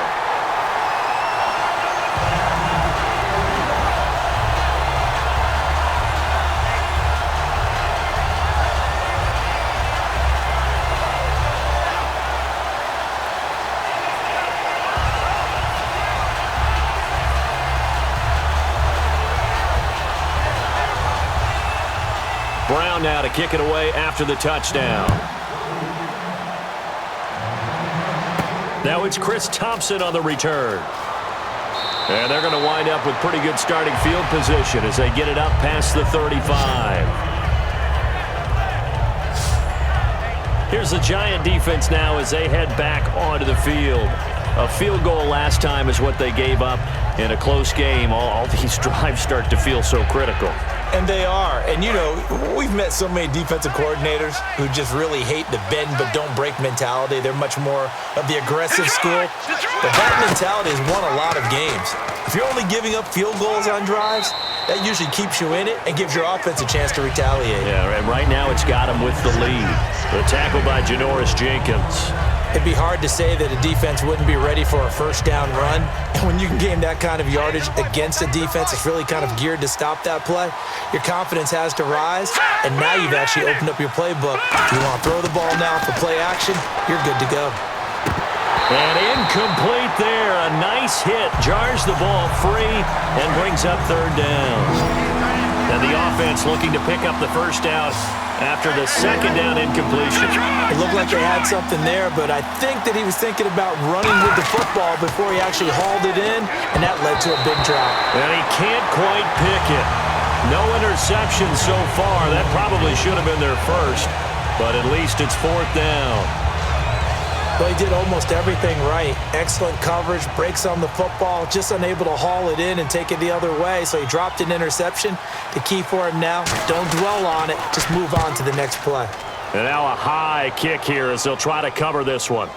Brown now to kick it away after the touchdown. Now it's Chris Thompson on the return. And they're going to wind up with pretty good starting field position as they get it up past the 35. Here's the Giant defense now as they head back onto the field. A field goal last time is what they gave up in a close game. All these drives start to feel so critical. And they are. And, you know, we've met so many defensive coordinators who just really hate the bend but don't break mentality. They're much more of the aggressive school. But that mentality has won a lot of games. If you're only giving up field goals on drives, that usually keeps you in it and gives your offense a chance to retaliate. Yeah, and right now it's got him with the lead. The tackle by Janoris Jenkins. It'd be hard to say that a defense wouldn't be ready for a first down run. And when you can gain that kind of yardage against a defense, it's really kind of geared to stop that play. Your confidence has to rise, and now you've actually opened up your playbook. If you want to throw the ball now for play action, you're good to go. And incomplete there. A nice hit. Jars the ball free and brings up third down. And the offense looking to pick up the first down after the second down incompletion. It looked like they had something there, but I think that he was thinking about running with the football before he actually hauled it in, and that led to a big drop. And he can't quite pick it. No interception so far. That probably should have been their first, but at least it's fourth down. Well, he did almost everything right. Excellent coverage, breaks on the football, just unable to haul it in and take it the other way, so he dropped an interception. The key for him now, don't dwell on it, just move on to the next play. And now a high kick here as they'll try to cover this one.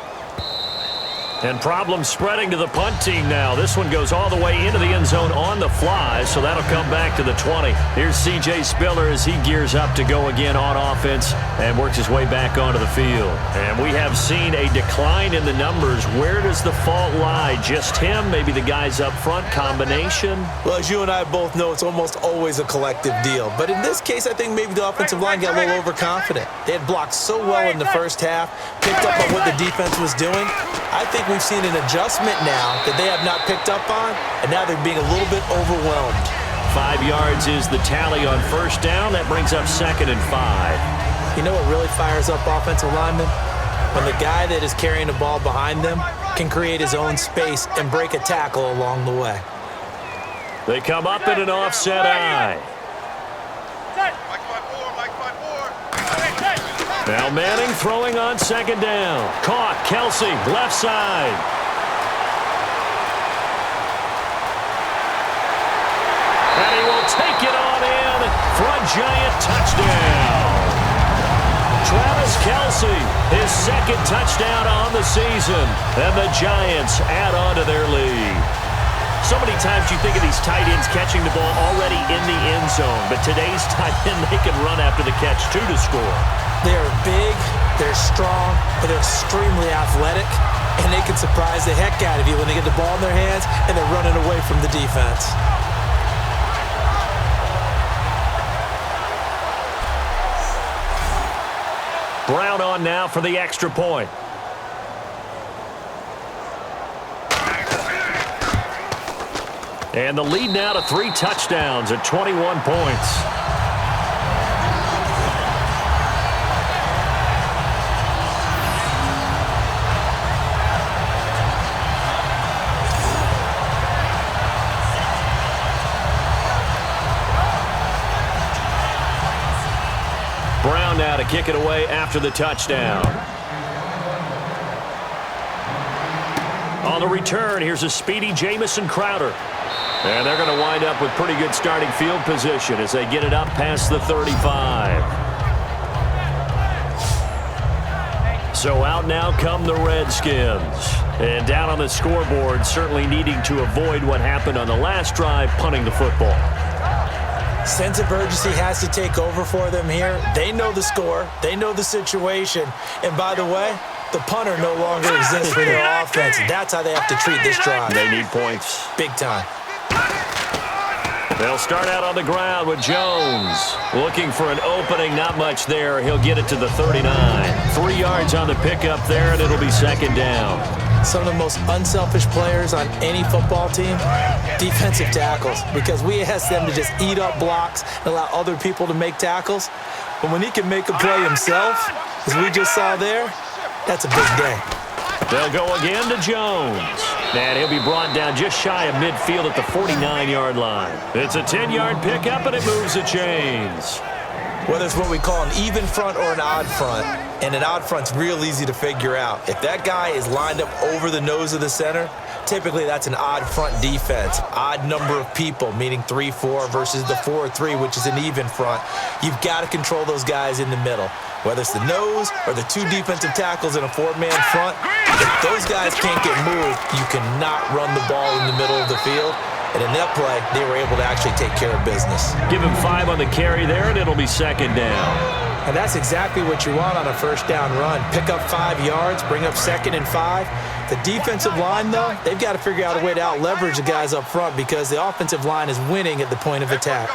And problems spreading to the punt team now. This one goes all the way into the end zone on the fly, so that'll come back to the 20. Here's C.J. Spiller as he gears up to go again on offense and works his way back onto the field. And we have seen a decline in the numbers. Where does the fault lie? Just him? Maybe the guys up front? Combination? Well, as you and I both know, it's almost always a collective deal. But in this case, I think maybe the offensive line got a little overconfident. They had blocked so well in the first half, picked up on what the defense was doing. I think we've seen an adjustment now that they have not picked up on, and now they're being a little bit overwhelmed. 5 yards is the tally on first down. That brings up 2nd and 5. You know what really fires up offensive linemen? When the guy that is carrying the ball behind them can create his own space and break a tackle along the way. They come up in an offset eye. Now Manning throwing on second down. Caught. Kelsey, left side. And he will take it on in for a Giant touchdown. Travis Kelsey, his second touchdown on the season. And the Giants add on to their lead. So many times you think of these tight ends catching the ball already in the end zone. But today's tight end, they can run after the catch, too, to score. They're big, they're strong, but they're extremely athletic, and they can surprise the heck out of you when they get the ball in their hands and they're running away from the defense. Brown on now for the extra point. And the lead now to 3 touchdowns at 21 points. Brown now to kick it away after the touchdown. On the return, here's a speedy Jamison Crowder. And they're going to wind up with pretty good starting field position as they get it up past the 35. So out now come the Redskins. And down on the scoreboard, certainly needing to avoid what happened on the last drive, punting the football. Sense of urgency has to take over for them here. They know the score. They know the situation. And by the way, the punter no longer exists for their offense. That's how they have to treat this drive. They need points. Big time. They'll start out on the ground with Jones. Looking for an opening, not much there. He'll get it to the 39. 3 yards on the pickup there, and it'll be second down. Some of the most unselfish players on any football team, defensive tackles, because we ask them to just eat up blocks and allow other people to make tackles. But when he can make a play himself, as we just saw there, that's a big day. They'll go again to Jones. And he'll be brought down just shy of midfield at the 49-yard line. It's a 10-yard pickup, and it moves the chains. Whether it's what we call an even front or an odd front, and an odd front's real easy to figure out. If that guy is lined up over the nose of the center, typically that's an odd front defense. Odd number of people, meaning 3-4 versus the 4-3, which is an even front. You've got to control those guys in the middle. Whether it's the nose or the two defensive tackles in a four-man front, if those guys can't get moved, you cannot run the ball in the middle of the field. And in that play, they were able to actually take care of business. Give him 5 on the carry there, and it'll be second down. And that's exactly what you want on a first down run. Pick up 5 yards, bring up 2nd and 5. The defensive line, though, they've got to figure out a way to out-leverage the guys up front because the offensive line is winning at the point of attack.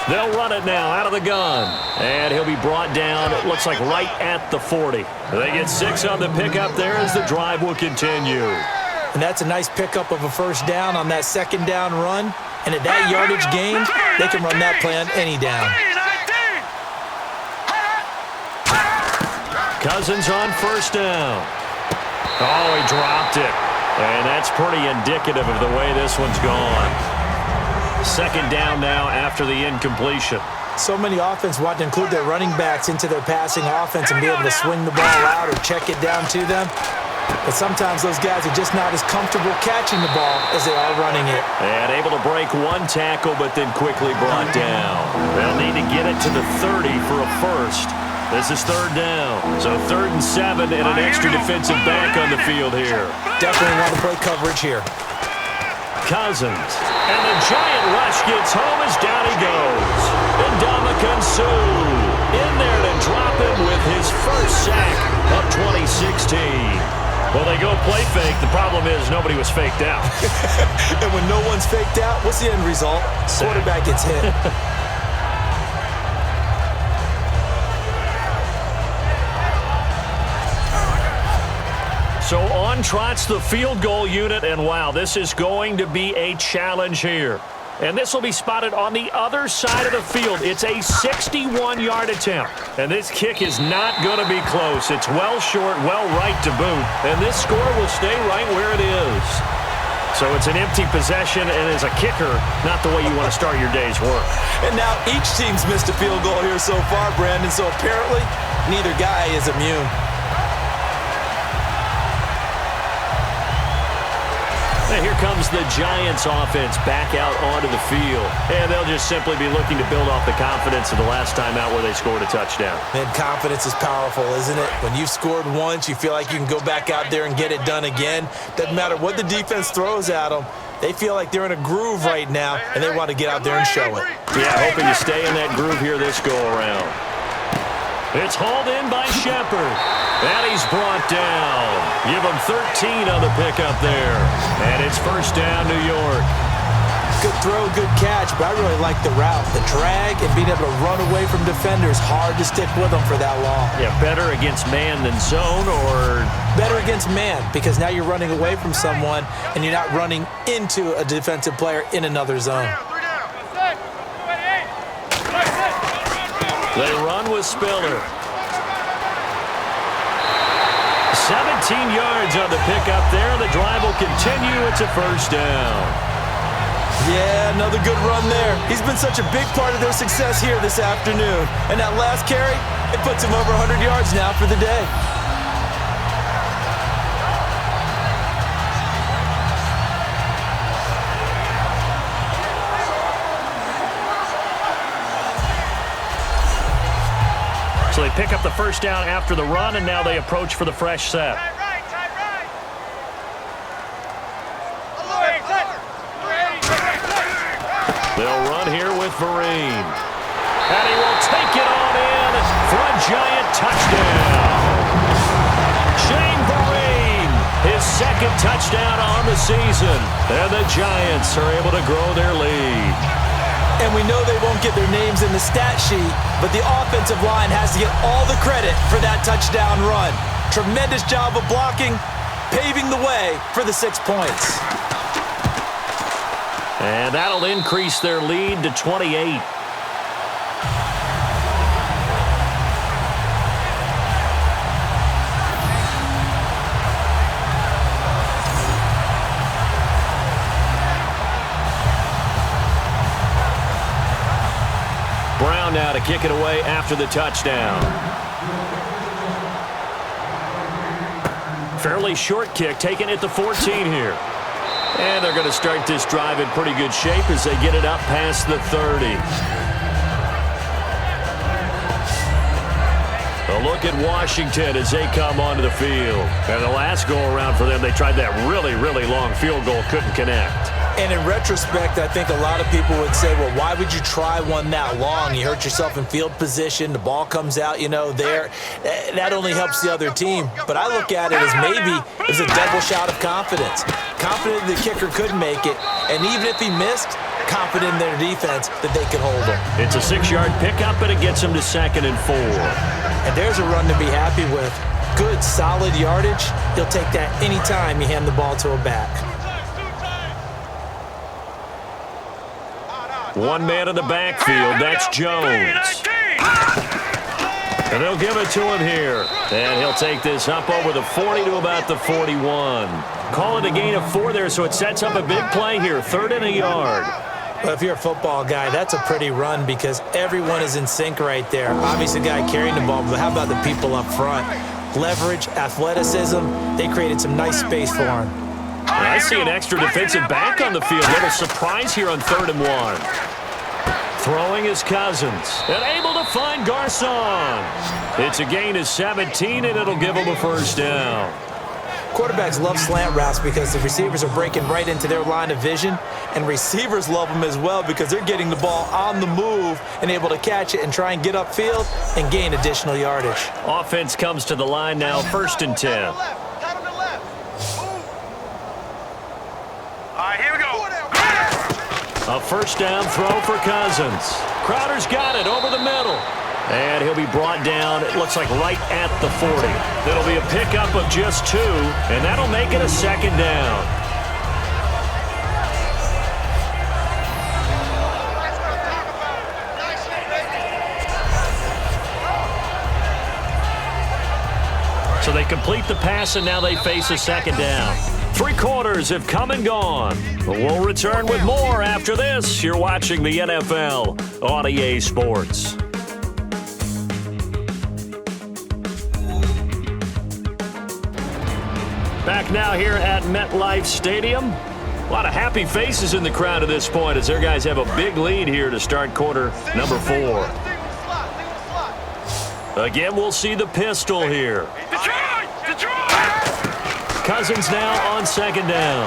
They'll run it now out of the gun. And he'll be brought down, it looks like right at the 40. They get 6 on the pickup there as the drive will continue. And that's a nice pickup of a first down on that second down run. And at that yardage gain, they can run that play on any down. Cousins on first down. Oh, he dropped it. And that's pretty indicative of the way this one's gone. Second down now after the incompletion. So many offense want to include their running backs into their passing offense and be able to swing the ball out or check it down to them. But sometimes those guys are just not as comfortable catching the ball as they are running it. And able to break one tackle, but then quickly brought down. They'll need to get it to the 30 for a first. This is third down. So 3rd and 7 and an extra defensive back on the field here. Definitely want to play coverage here. Cousins. And the giant rush gets home as down he goes. And Ndamukong Suh in there to drop him with his first sack of 2016. Well, they go play fake. The problem is nobody was faked out. And when no one's faked out, what's the end result? Quarterback gets hit. So on trots the field goal unit, and wow, this is going to be a challenge here. And this will be spotted on the other side of the field. It's a 61-yard attempt. And this kick is not going to be close. It's well short, well right to boot. And this score will stay right where it is. So it's an empty possession, and as a kicker, not the way you want to start your day's work. And now each team's missed a field goal here so far, Brandon. So apparently, neither guy is immune. And here comes the Giants offense back out onto the field. And they'll just simply be looking to build off the confidence of the last time out where they scored a touchdown. Man, confidence is powerful, isn't it? When you've scored once, you feel like you can go back out there and get it done again. Doesn't matter what the defense throws at them. They feel like they're in a groove right now, and they want to get out there and show it. Yeah, hoping to stay in that groove here this go-around. It's hauled in by Shepard. And he's brought down. Give him 13 on the pickup there. And it's first down, New York. Good throw, good catch, but I really like the route. The drag and being able to run away from defenders, hard to stick with them for that long. Yeah, better against man than zone, or? Better against man, because now you're running away from someone and you're not running into a defensive player in another zone. They run with Spiller. 17 yards on the pickup there. The drive will continue. It's a first down. Yeah, another good run there. He's been such a big part of their success here this afternoon. And that last carry, it puts him over 100 yards now for the day. So they pick up the first down after the run, and now they approach for the fresh set. They'll run here with Vereen. And he will take it on in for a giant touchdown. Shane Vereen, his second touchdown on the season. And the Giants are able to grow their lead. And we know they won't get their names in the stat sheet, but the offensive line has to get all the credit for that touchdown run. Tremendous job of blocking, paving the way for the 6 points. And that'll increase their lead to 28. kick it away after the touchdown. Fairly short kick, taken at the 14 here. And they're going to start this drive in pretty good shape as they get it up past the 30. A look at Washington as they come onto the field. And the last go-around for them, they tried that really, really long field goal, couldn't connect. And in retrospect, I think a lot of people would say, well, why would you try one that long? You hurt yourself in field position. The ball comes out, there. That only helps the other team. But I look at it as maybe it's a double shot of confidence. Confident the kicker could make it. And even if he missed, confident in their defense that they could hold him. It's a 6-yard pickup, and it gets him to 2nd and 4. And there's a run to be happy with. Good, solid yardage. He'll take that anytime you hand the ball to a back. One man in the backfield, that's Jones. And they'll give it to him here. And he'll take this up over the 40 to about the 41. Call it a gain of 4 there, so it sets up a big play here. 3rd and a yard. Well, if you're a football guy, that's a pretty run because everyone is in sync right there. Obviously, the guy carrying the ball, but how about the people up front? Leverage, athleticism, they created some nice space for him. I see an extra defensive back on the field. Little surprise here on 3rd and 1. Throwing is Cousins. And able to find Garcon. It's a gain of 17, and it'll give him a 1st down. Quarterbacks love slant routes because the receivers are breaking right into their line of vision, and receivers love them as well because they're getting the ball on the move and able to catch it and try and get upfield and gain additional yardage. Offense comes to the line now, 1st and 10. A 1st down throw for Cousins. Crowder's got it over the middle. And he'll be brought down, it looks like right at the 40. It'll be a pickup of just 2, and that'll make it a 2nd down. So they complete the pass, and now they face a 2nd down. 3 quarters have come and gone. But we'll return with more after this. You're watching the NFL on EA Sports. Back now here at MetLife Stadium. A lot of happy faces in the crowd at this point as their guys have a big lead here to start quarter number 4. Again, we'll see the pistol here. Cousins now on 2nd down.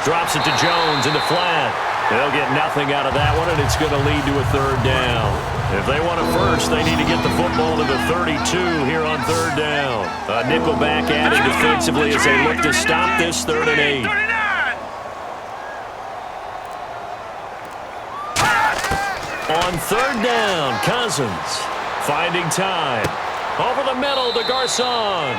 Drops it to Jones in the flat. They'll get nothing out of that one, and it's going to lead to a 3rd down. If they want a 1st, they need to get the football to the 32 here on 3rd down. A nickel back added defensively as they look to stop this 3rd and 8. On 3rd down, Cousins finding time. Over the middle to Garcon.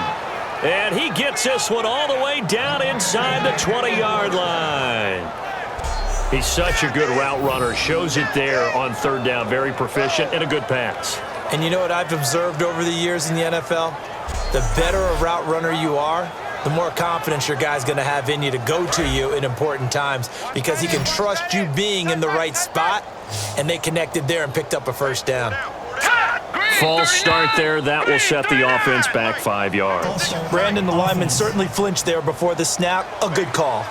And he gets this one all the way down inside the 20-yard line. He's such a good route runner. Shows it there on 3rd down. Very proficient and a good pass. And you know what I've observed over the years in the NFL? The better a route runner you are, the more confidence your guy's going to have in you to go to you in important times because he can trust you being in the right spot, and they connected there and picked up a 1st down. False start there. That will set the offense back 5 yards. Brandon, the lineman, certainly flinched there before the snap. A good call.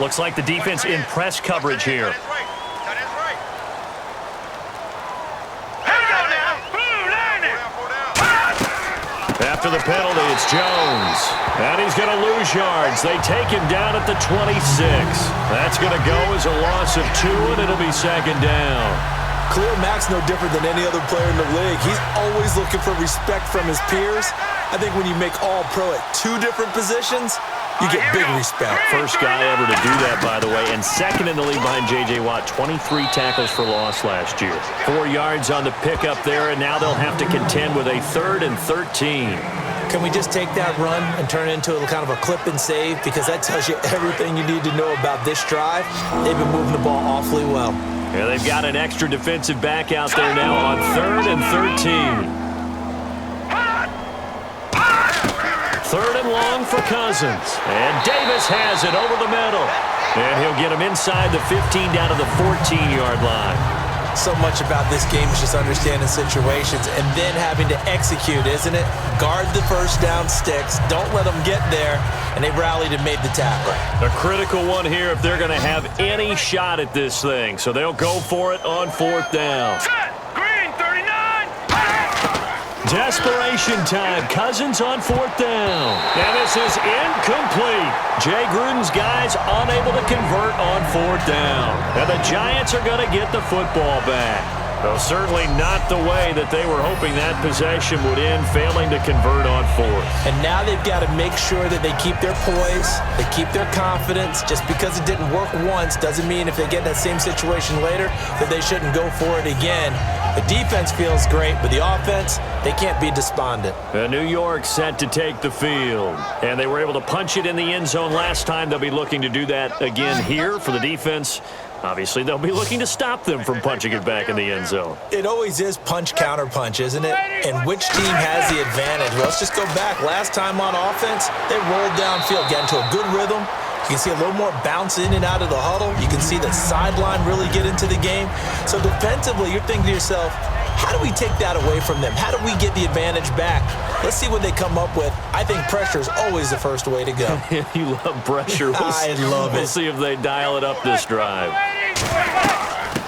Looks like the defense in press coverage here. After the penalty, it's Jones. And he's going to lose yards. They take him down at the 26. That's going to go as a loss of 2, and it'll be 2nd down. Khalil Mack's no different than any other player in the league. He's always looking for respect from his peers. I think when you make all-pro at 2 different positions, you get big respect. First guy ever to do that, by the way, and 2nd in the league behind J.J. Watt. 23 tackles for loss last year. 4 yards on the pickup there, and now they'll have to contend with a 3rd and 13. Can we just take that run and turn it into a kind of a clip and save? Because that tells you everything you need to know about this drive. They've been moving the ball awfully well. Yeah, they've got an extra defensive back out there now on 3rd and 13. 3rd and long for Cousins. And Davis has it over the middle. And he'll get him inside the 15 down to the 14-yard line. So much about this game is just understanding situations and then having to execute, isn't it? Guard the first down sticks. Don't let them get there. And they rallied and made the tackle. A critical one here if they're going to have any shot at this thing. So they'll go for it on 4th down. Set! Green, 39! Desperation time. Cousins on 4th down. And this is incomplete. Jay Gruden's guys unable to convert on 4th down. And the Giants are going to get the football back. Though certainly not the way that they were hoping that possession would end, failing to convert on 4th. And now they've got to make sure that they keep their poise, they keep their confidence. Just because it didn't work once doesn't mean if they get in that same situation later that they shouldn't go for it again. The defense feels great, but the offense, they can't be despondent. New York set to take the field. And they were able to punch it in the end zone last time. They'll be looking to do that again here for the defense. Obviously, they'll be looking to stop them from punching it back in the end zone. It always is punch-counter-punch, isn't it? And which team has the advantage? Well, let's just go back. Last time on offense, they rolled downfield, got into a good rhythm. You can see a little more bounce in and out of the huddle. You can see the sideline really get into the game. So defensively, you're thinking to yourself, how do we take that away from them? How do we get the advantage back? Let's see what they come up with. I think pressure is always the first way to go. You love pressure. I love it. We'll see if they dial it up this drive.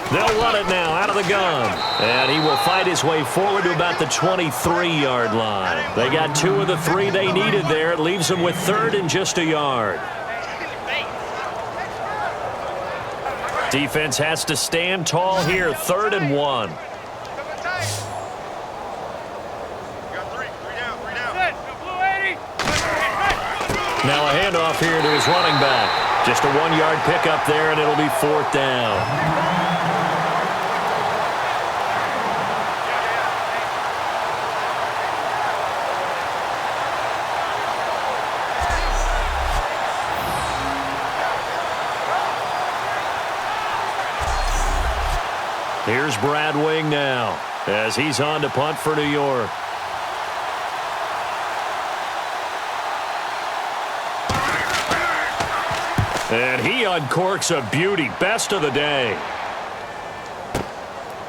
They'll run it now out of the gun. And he will fight his way forward to about the 23-yard line. They got 2 of the 3 they needed there. It leaves them with 3rd and just a yard. Defense has to stand tall here. 3rd and 1. Now a handoff here to his running back. Just a 1-yard pickup there, and it'll be 4th down. Here's Brad Wing now as he's on to punt for New York. And he uncorks a beauty. Best of the day.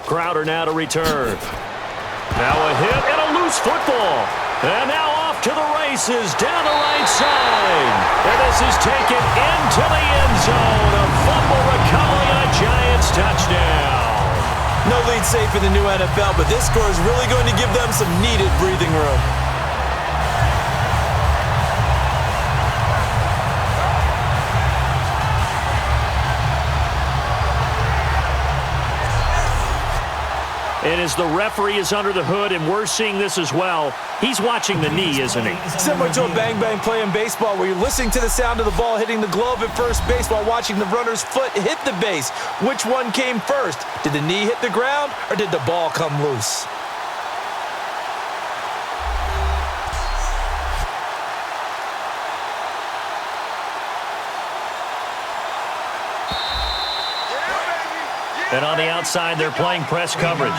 Crowder now to return. Now a hit and a loose football. And now off to the races down the right side. And this is taken into the end zone. A fumble recovery and a Giants touchdown. No lead safe in the new NFL, but this score is really going to give them some needed breathing room. And as the referee is under the hood, and we're seeing this as well, he's watching the knee, isn't he? Similar to a bang-bang play in baseball where you're listening to the sound of the ball hitting the glove at first base while watching the runner's foot hit the base. Which one came first? Did the knee hit the ground, or did the ball come loose? And on the outside, they're playing press coverage. Here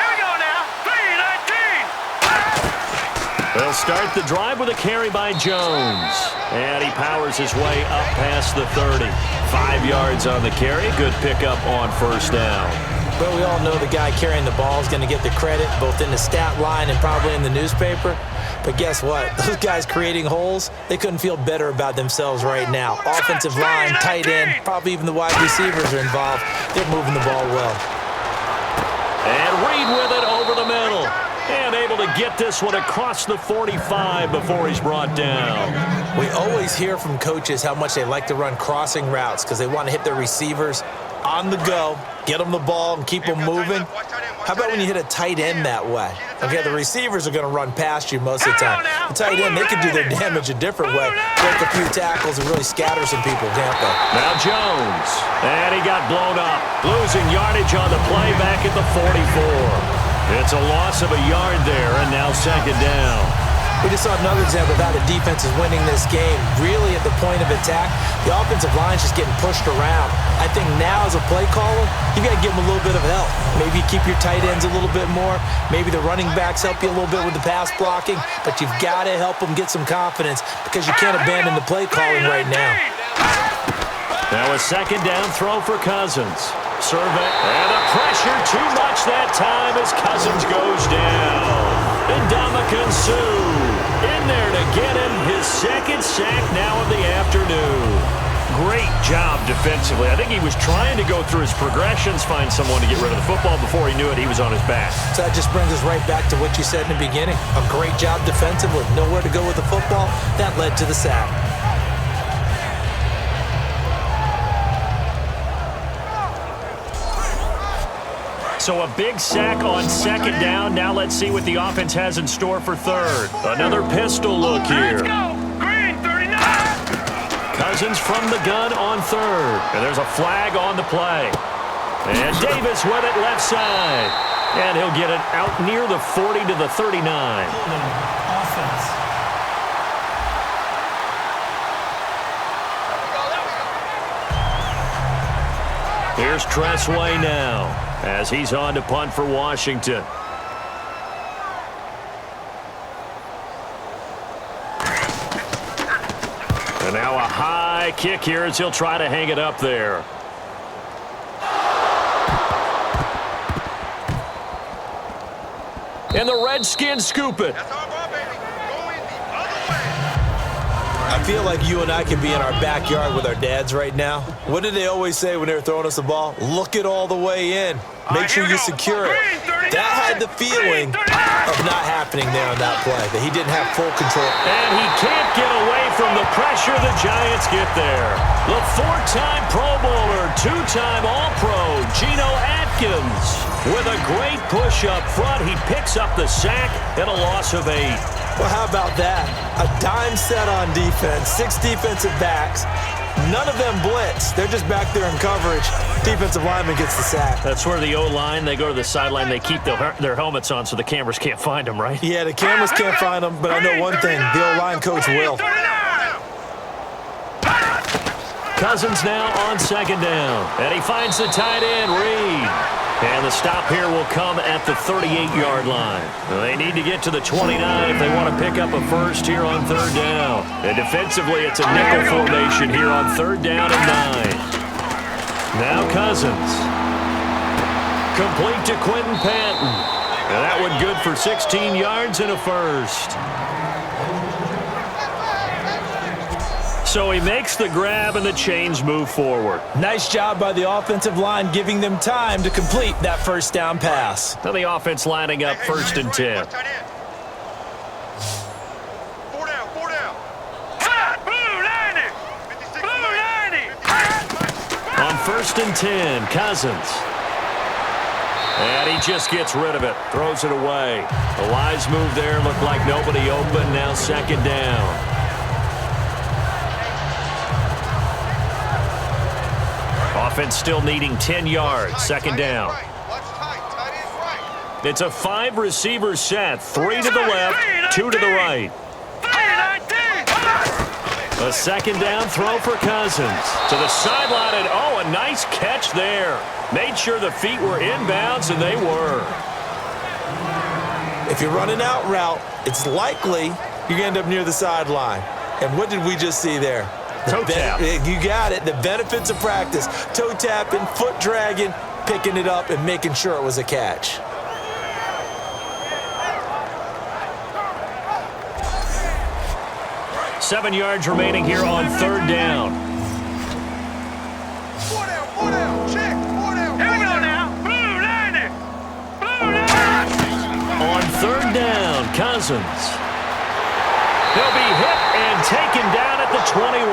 we go now. 3-19. They'll start the drive with a carry by Jones. And he powers his way up past the 30. 5 yards on the carry. Good pickup on 1st down. Well, we all know the guy carrying the ball is going to get the credit, both in the stat line and probably in the newspaper. But guess what? Those guys creating holes, they couldn't feel better about themselves right now. Offensive line, tight end, probably even the wide receivers are involved. They're moving the ball well. And Reed with it over the middle. And able to get this one across the 45 before he's brought down. We always hear from coaches how much they like to run crossing routes because they want to hit their receivers on the go, get them the ball, and keep them moving. How about when you hit a tight end that way? Okay, the receivers are going to run past you most of the time. The tight end, they can do their damage a different way. Break a few tackles and really scatter some people, can't they? Now Jones. And he got blown up. Losing yardage on the play back at the 44. It's a loss of a yard there, and now 2nd down. We just saw another example of how the defense is winning this game. Really at the point of attack, the offensive line's just getting pushed around. I think now as a play caller, you got to give them a little bit of help. Maybe you keep your tight ends a little bit more. Maybe the running backs help you a little bit with the pass blocking. But you've got to help them get some confidence because you can't abandon the play calling right now. Now a second down throw for Cousins. Survey, and the pressure too much that time as Cousins goes down. And Ndamukong Suh in there to get him his second sack now of the afternoon. Great job defensively. I think he was trying to go through his progressions, find someone to get rid of the football. Before he knew it, he was on his back. So that just brings us right back to what you said in the beginning. A great job defensively. Nowhere to go with the football. That led to the sack. So a big sack on second down. Now let's see what the offense has in store for third. Another pistol look here. Let's go. Green 39. Cousins from the gun on third. And there's a flag on the play. And Davis with it left side. And he'll get it out near the 40 to the 39. Offense. Here's Tressway now as he's on to punt for Washington. And now a high kick here as he'll try to hang it up there. And the Redskins scoop it. That's our ball, baby. Going the other way. I feel like you and I could be in our backyard with our dads right now. What did they always say when they were throwing us the ball? Look it all the way in. Make sure you secure it. That had the feeling of not happening there on that play, that he didn't have full control. And he can't get away from the pressure the Giants get there. The four-time Pro Bowler, two-time All-Pro, Geno Atkins. With a great push up front, he picks up the sack and a loss of 8. Well, how about that? A dime set on defense, 6 defensive backs. None of them blitz. They're just back there in coverage. Defensive lineman gets the sack. That's where the O-line, they go to the sideline, they keep their helmets on so the cameras can't find them, right? Yeah, the cameras can't find them, but I know one thing. The O-line coach will. Cousins now on second down. And he finds the tight end, Reed. And the stop here will come at the 38-yard line. They need to get to the 29 if they want to pick up a first here on third down. And defensively, it's a nickel formation here on third down and 9. Now Cousins. Complete to Quentin Patton. And that one good for 16 yards and a first. So he makes the grab and the chains move forward. Nice job by the offensive line giving them time to complete that first down pass. Now the offense lining up first and 10. 4 down, 4 down. Hot, blue 90. Blue 90. On first and 10, Cousins. And he just gets rid of it, throws it away. A wise move there, looked like nobody open, now second down. Offense still needing 10 yards, second down. It's a 5-receiver set, 3 to the left, 2 to the right. A second down throw for Cousins. To the sideline, and oh, a nice catch there. Made sure the feet were inbounds, and they were. If you're running out route, it's likely you're going to end up near the sideline. And what did we just see there? Toe tap. You got it. The benefits of practice. Toe tapping, foot dragging, picking it up, and making sure it was a catch. Seven yards remaining here on third down. 4 down, check, 4 down. Here we go now. Blue 90. Blue 90. On third down, Cousins. He'll be hit and taken down at the 21.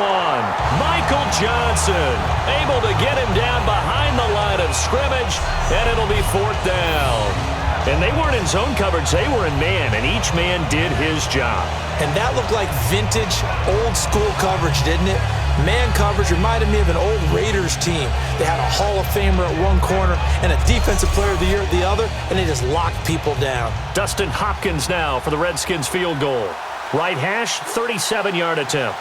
Michael Johnson able to get him down behind the line of scrimmage, and it'll be fourth down. And they weren't in zone coverage, they were in man, and each man did his job. And that looked like vintage, old-school coverage, didn't it? Man coverage reminded me of an old Raiders team. They had a Hall of Famer at one corner and a Defensive Player of the Year at the other, and they just locked people down. Dustin Hopkins now for the Redskins field goal. Right hash, 37-yard attempt.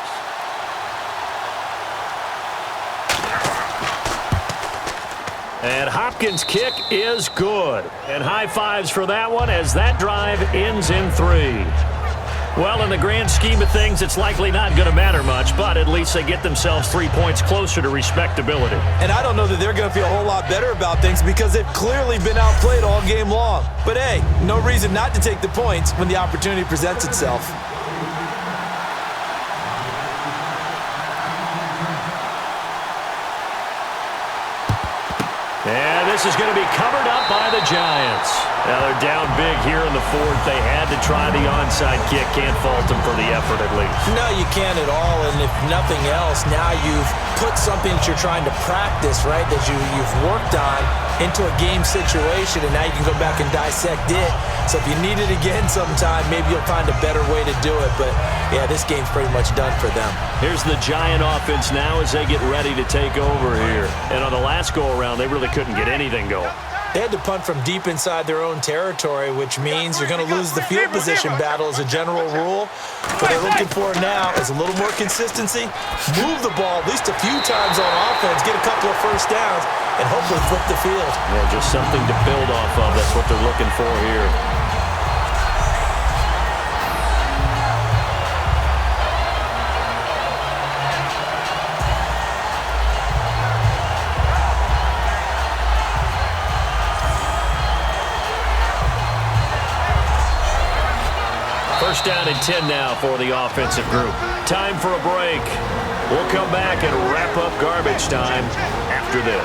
And Hopkins' kick is good. And high fives for that one as that drive ends in 3. Well, in the grand scheme of things, it's likely not going to matter much, but at least they get themselves 3 points closer to respectability. And I don't know that they're going to feel a whole lot better about things because they've clearly been outplayed all game long. But hey, no reason not to take the points when the opportunity presents itself. And this is going to be covered up by the Giants. Now they're down big here in the fourth. They had to try the onside kick. Can't fault them for the effort at least. No, you can't at all. And if nothing else, now you've put something that you're trying to practice, right, that you've worked on into a game situation, and now you can go back and dissect it. So if you need it again sometime, maybe you'll find a better way to do it. But, yeah, this game's pretty much done for them. Here's the Giant offense now as they get ready to take over here. And on the last go-around, they really couldn't get anything going. They had to punt from deep inside their own territory, which means you're going to lose the field position battle as a general rule. What they're looking for now is a little more consistency, move the ball at least a few times on offense, get a couple of first downs, and hopefully flip the field. Yeah, just something to build off of. That's what they're looking for here. First down and 10 now for the offensive group. Time for a break. We'll come back and wrap up garbage time after this.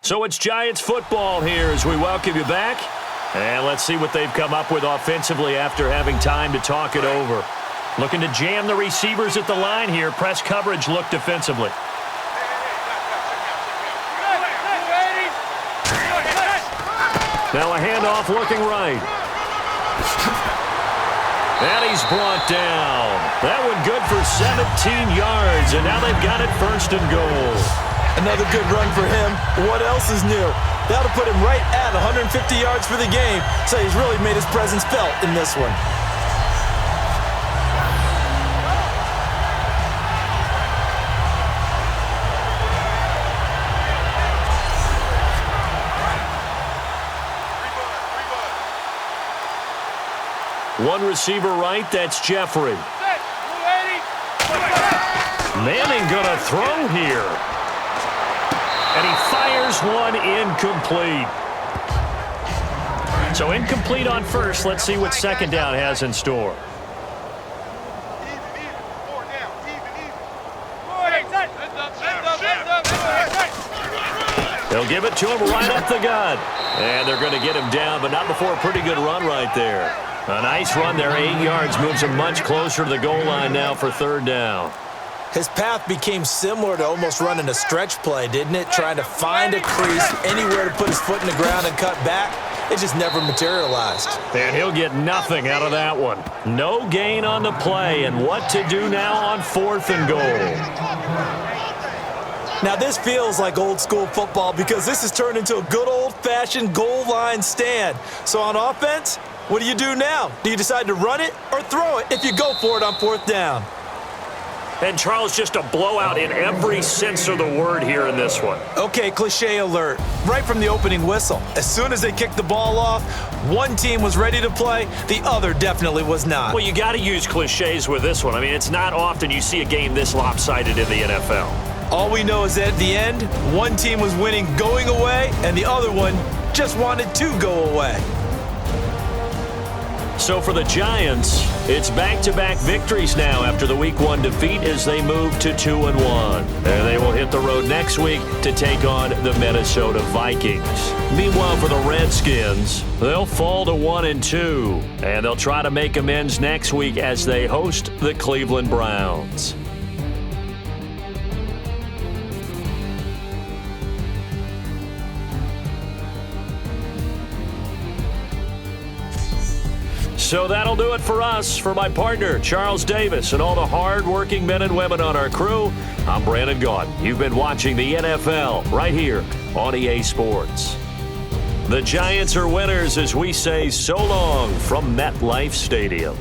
So it's Giants football here as we welcome you back. And let's see what they've come up with offensively after having time to talk it over. Looking to jam the receivers at the line here. Press coverage look defensively. Now a handoff looking right. And he's brought down. That one good for 17 yards, and now they've got it first and goal. Another good run for him. What else is new? That'll put him right at 150 yards for the game, so he's really made his presence felt in this one. One receiver right, that's Jeffrey. Manning gonna throw here. And he fires one incomplete. So incomplete on first. Let's see what second down has in store. They'll give it to him right up the gut. And they're going to get him down, but not before a pretty good run right there. A nice run there, 8 yards, moves him much closer to the goal line now for third down. His path became similar to almost running a stretch play, didn't it? Trying to find a crease, anywhere to put his foot in the ground and cut back. It just never materialized. And he'll get nothing out of that one. No gain on the play, and what to do now on fourth and goal. Now, this feels like old-school football because this has turned into a good old-fashioned goal line stand. So on offense, what do you do now? Do you decide to run it or throw it if you go for it on fourth down? And Charles, just a blowout in every sense of the word here in this one. Okay, cliche alert. Right from the opening whistle. As soon as they kicked the ball off, one team was ready to play, the other definitely was not. Well, you got to use cliches with this one. I mean, it's not often you see a game this lopsided in the NFL. All we know is that at the end, one team was winning going away, and the other one just wanted to go away. So for the Giants, it's back-to-back victories now after the Week 1 defeat as they move to 2-1. And they will hit the road next week to take on the Minnesota Vikings. Meanwhile, for the Redskins, they'll fall to 1-2, and they'll try to make amends next week as they host the Cleveland Browns. So that'll do it for us. For my partner, Charles Davis, and all the hard-working men and women on our crew, I'm Brandon Gaudin. You've been watching the NFL right here on EA Sports. The Giants are winners as we say so long from MetLife Stadium.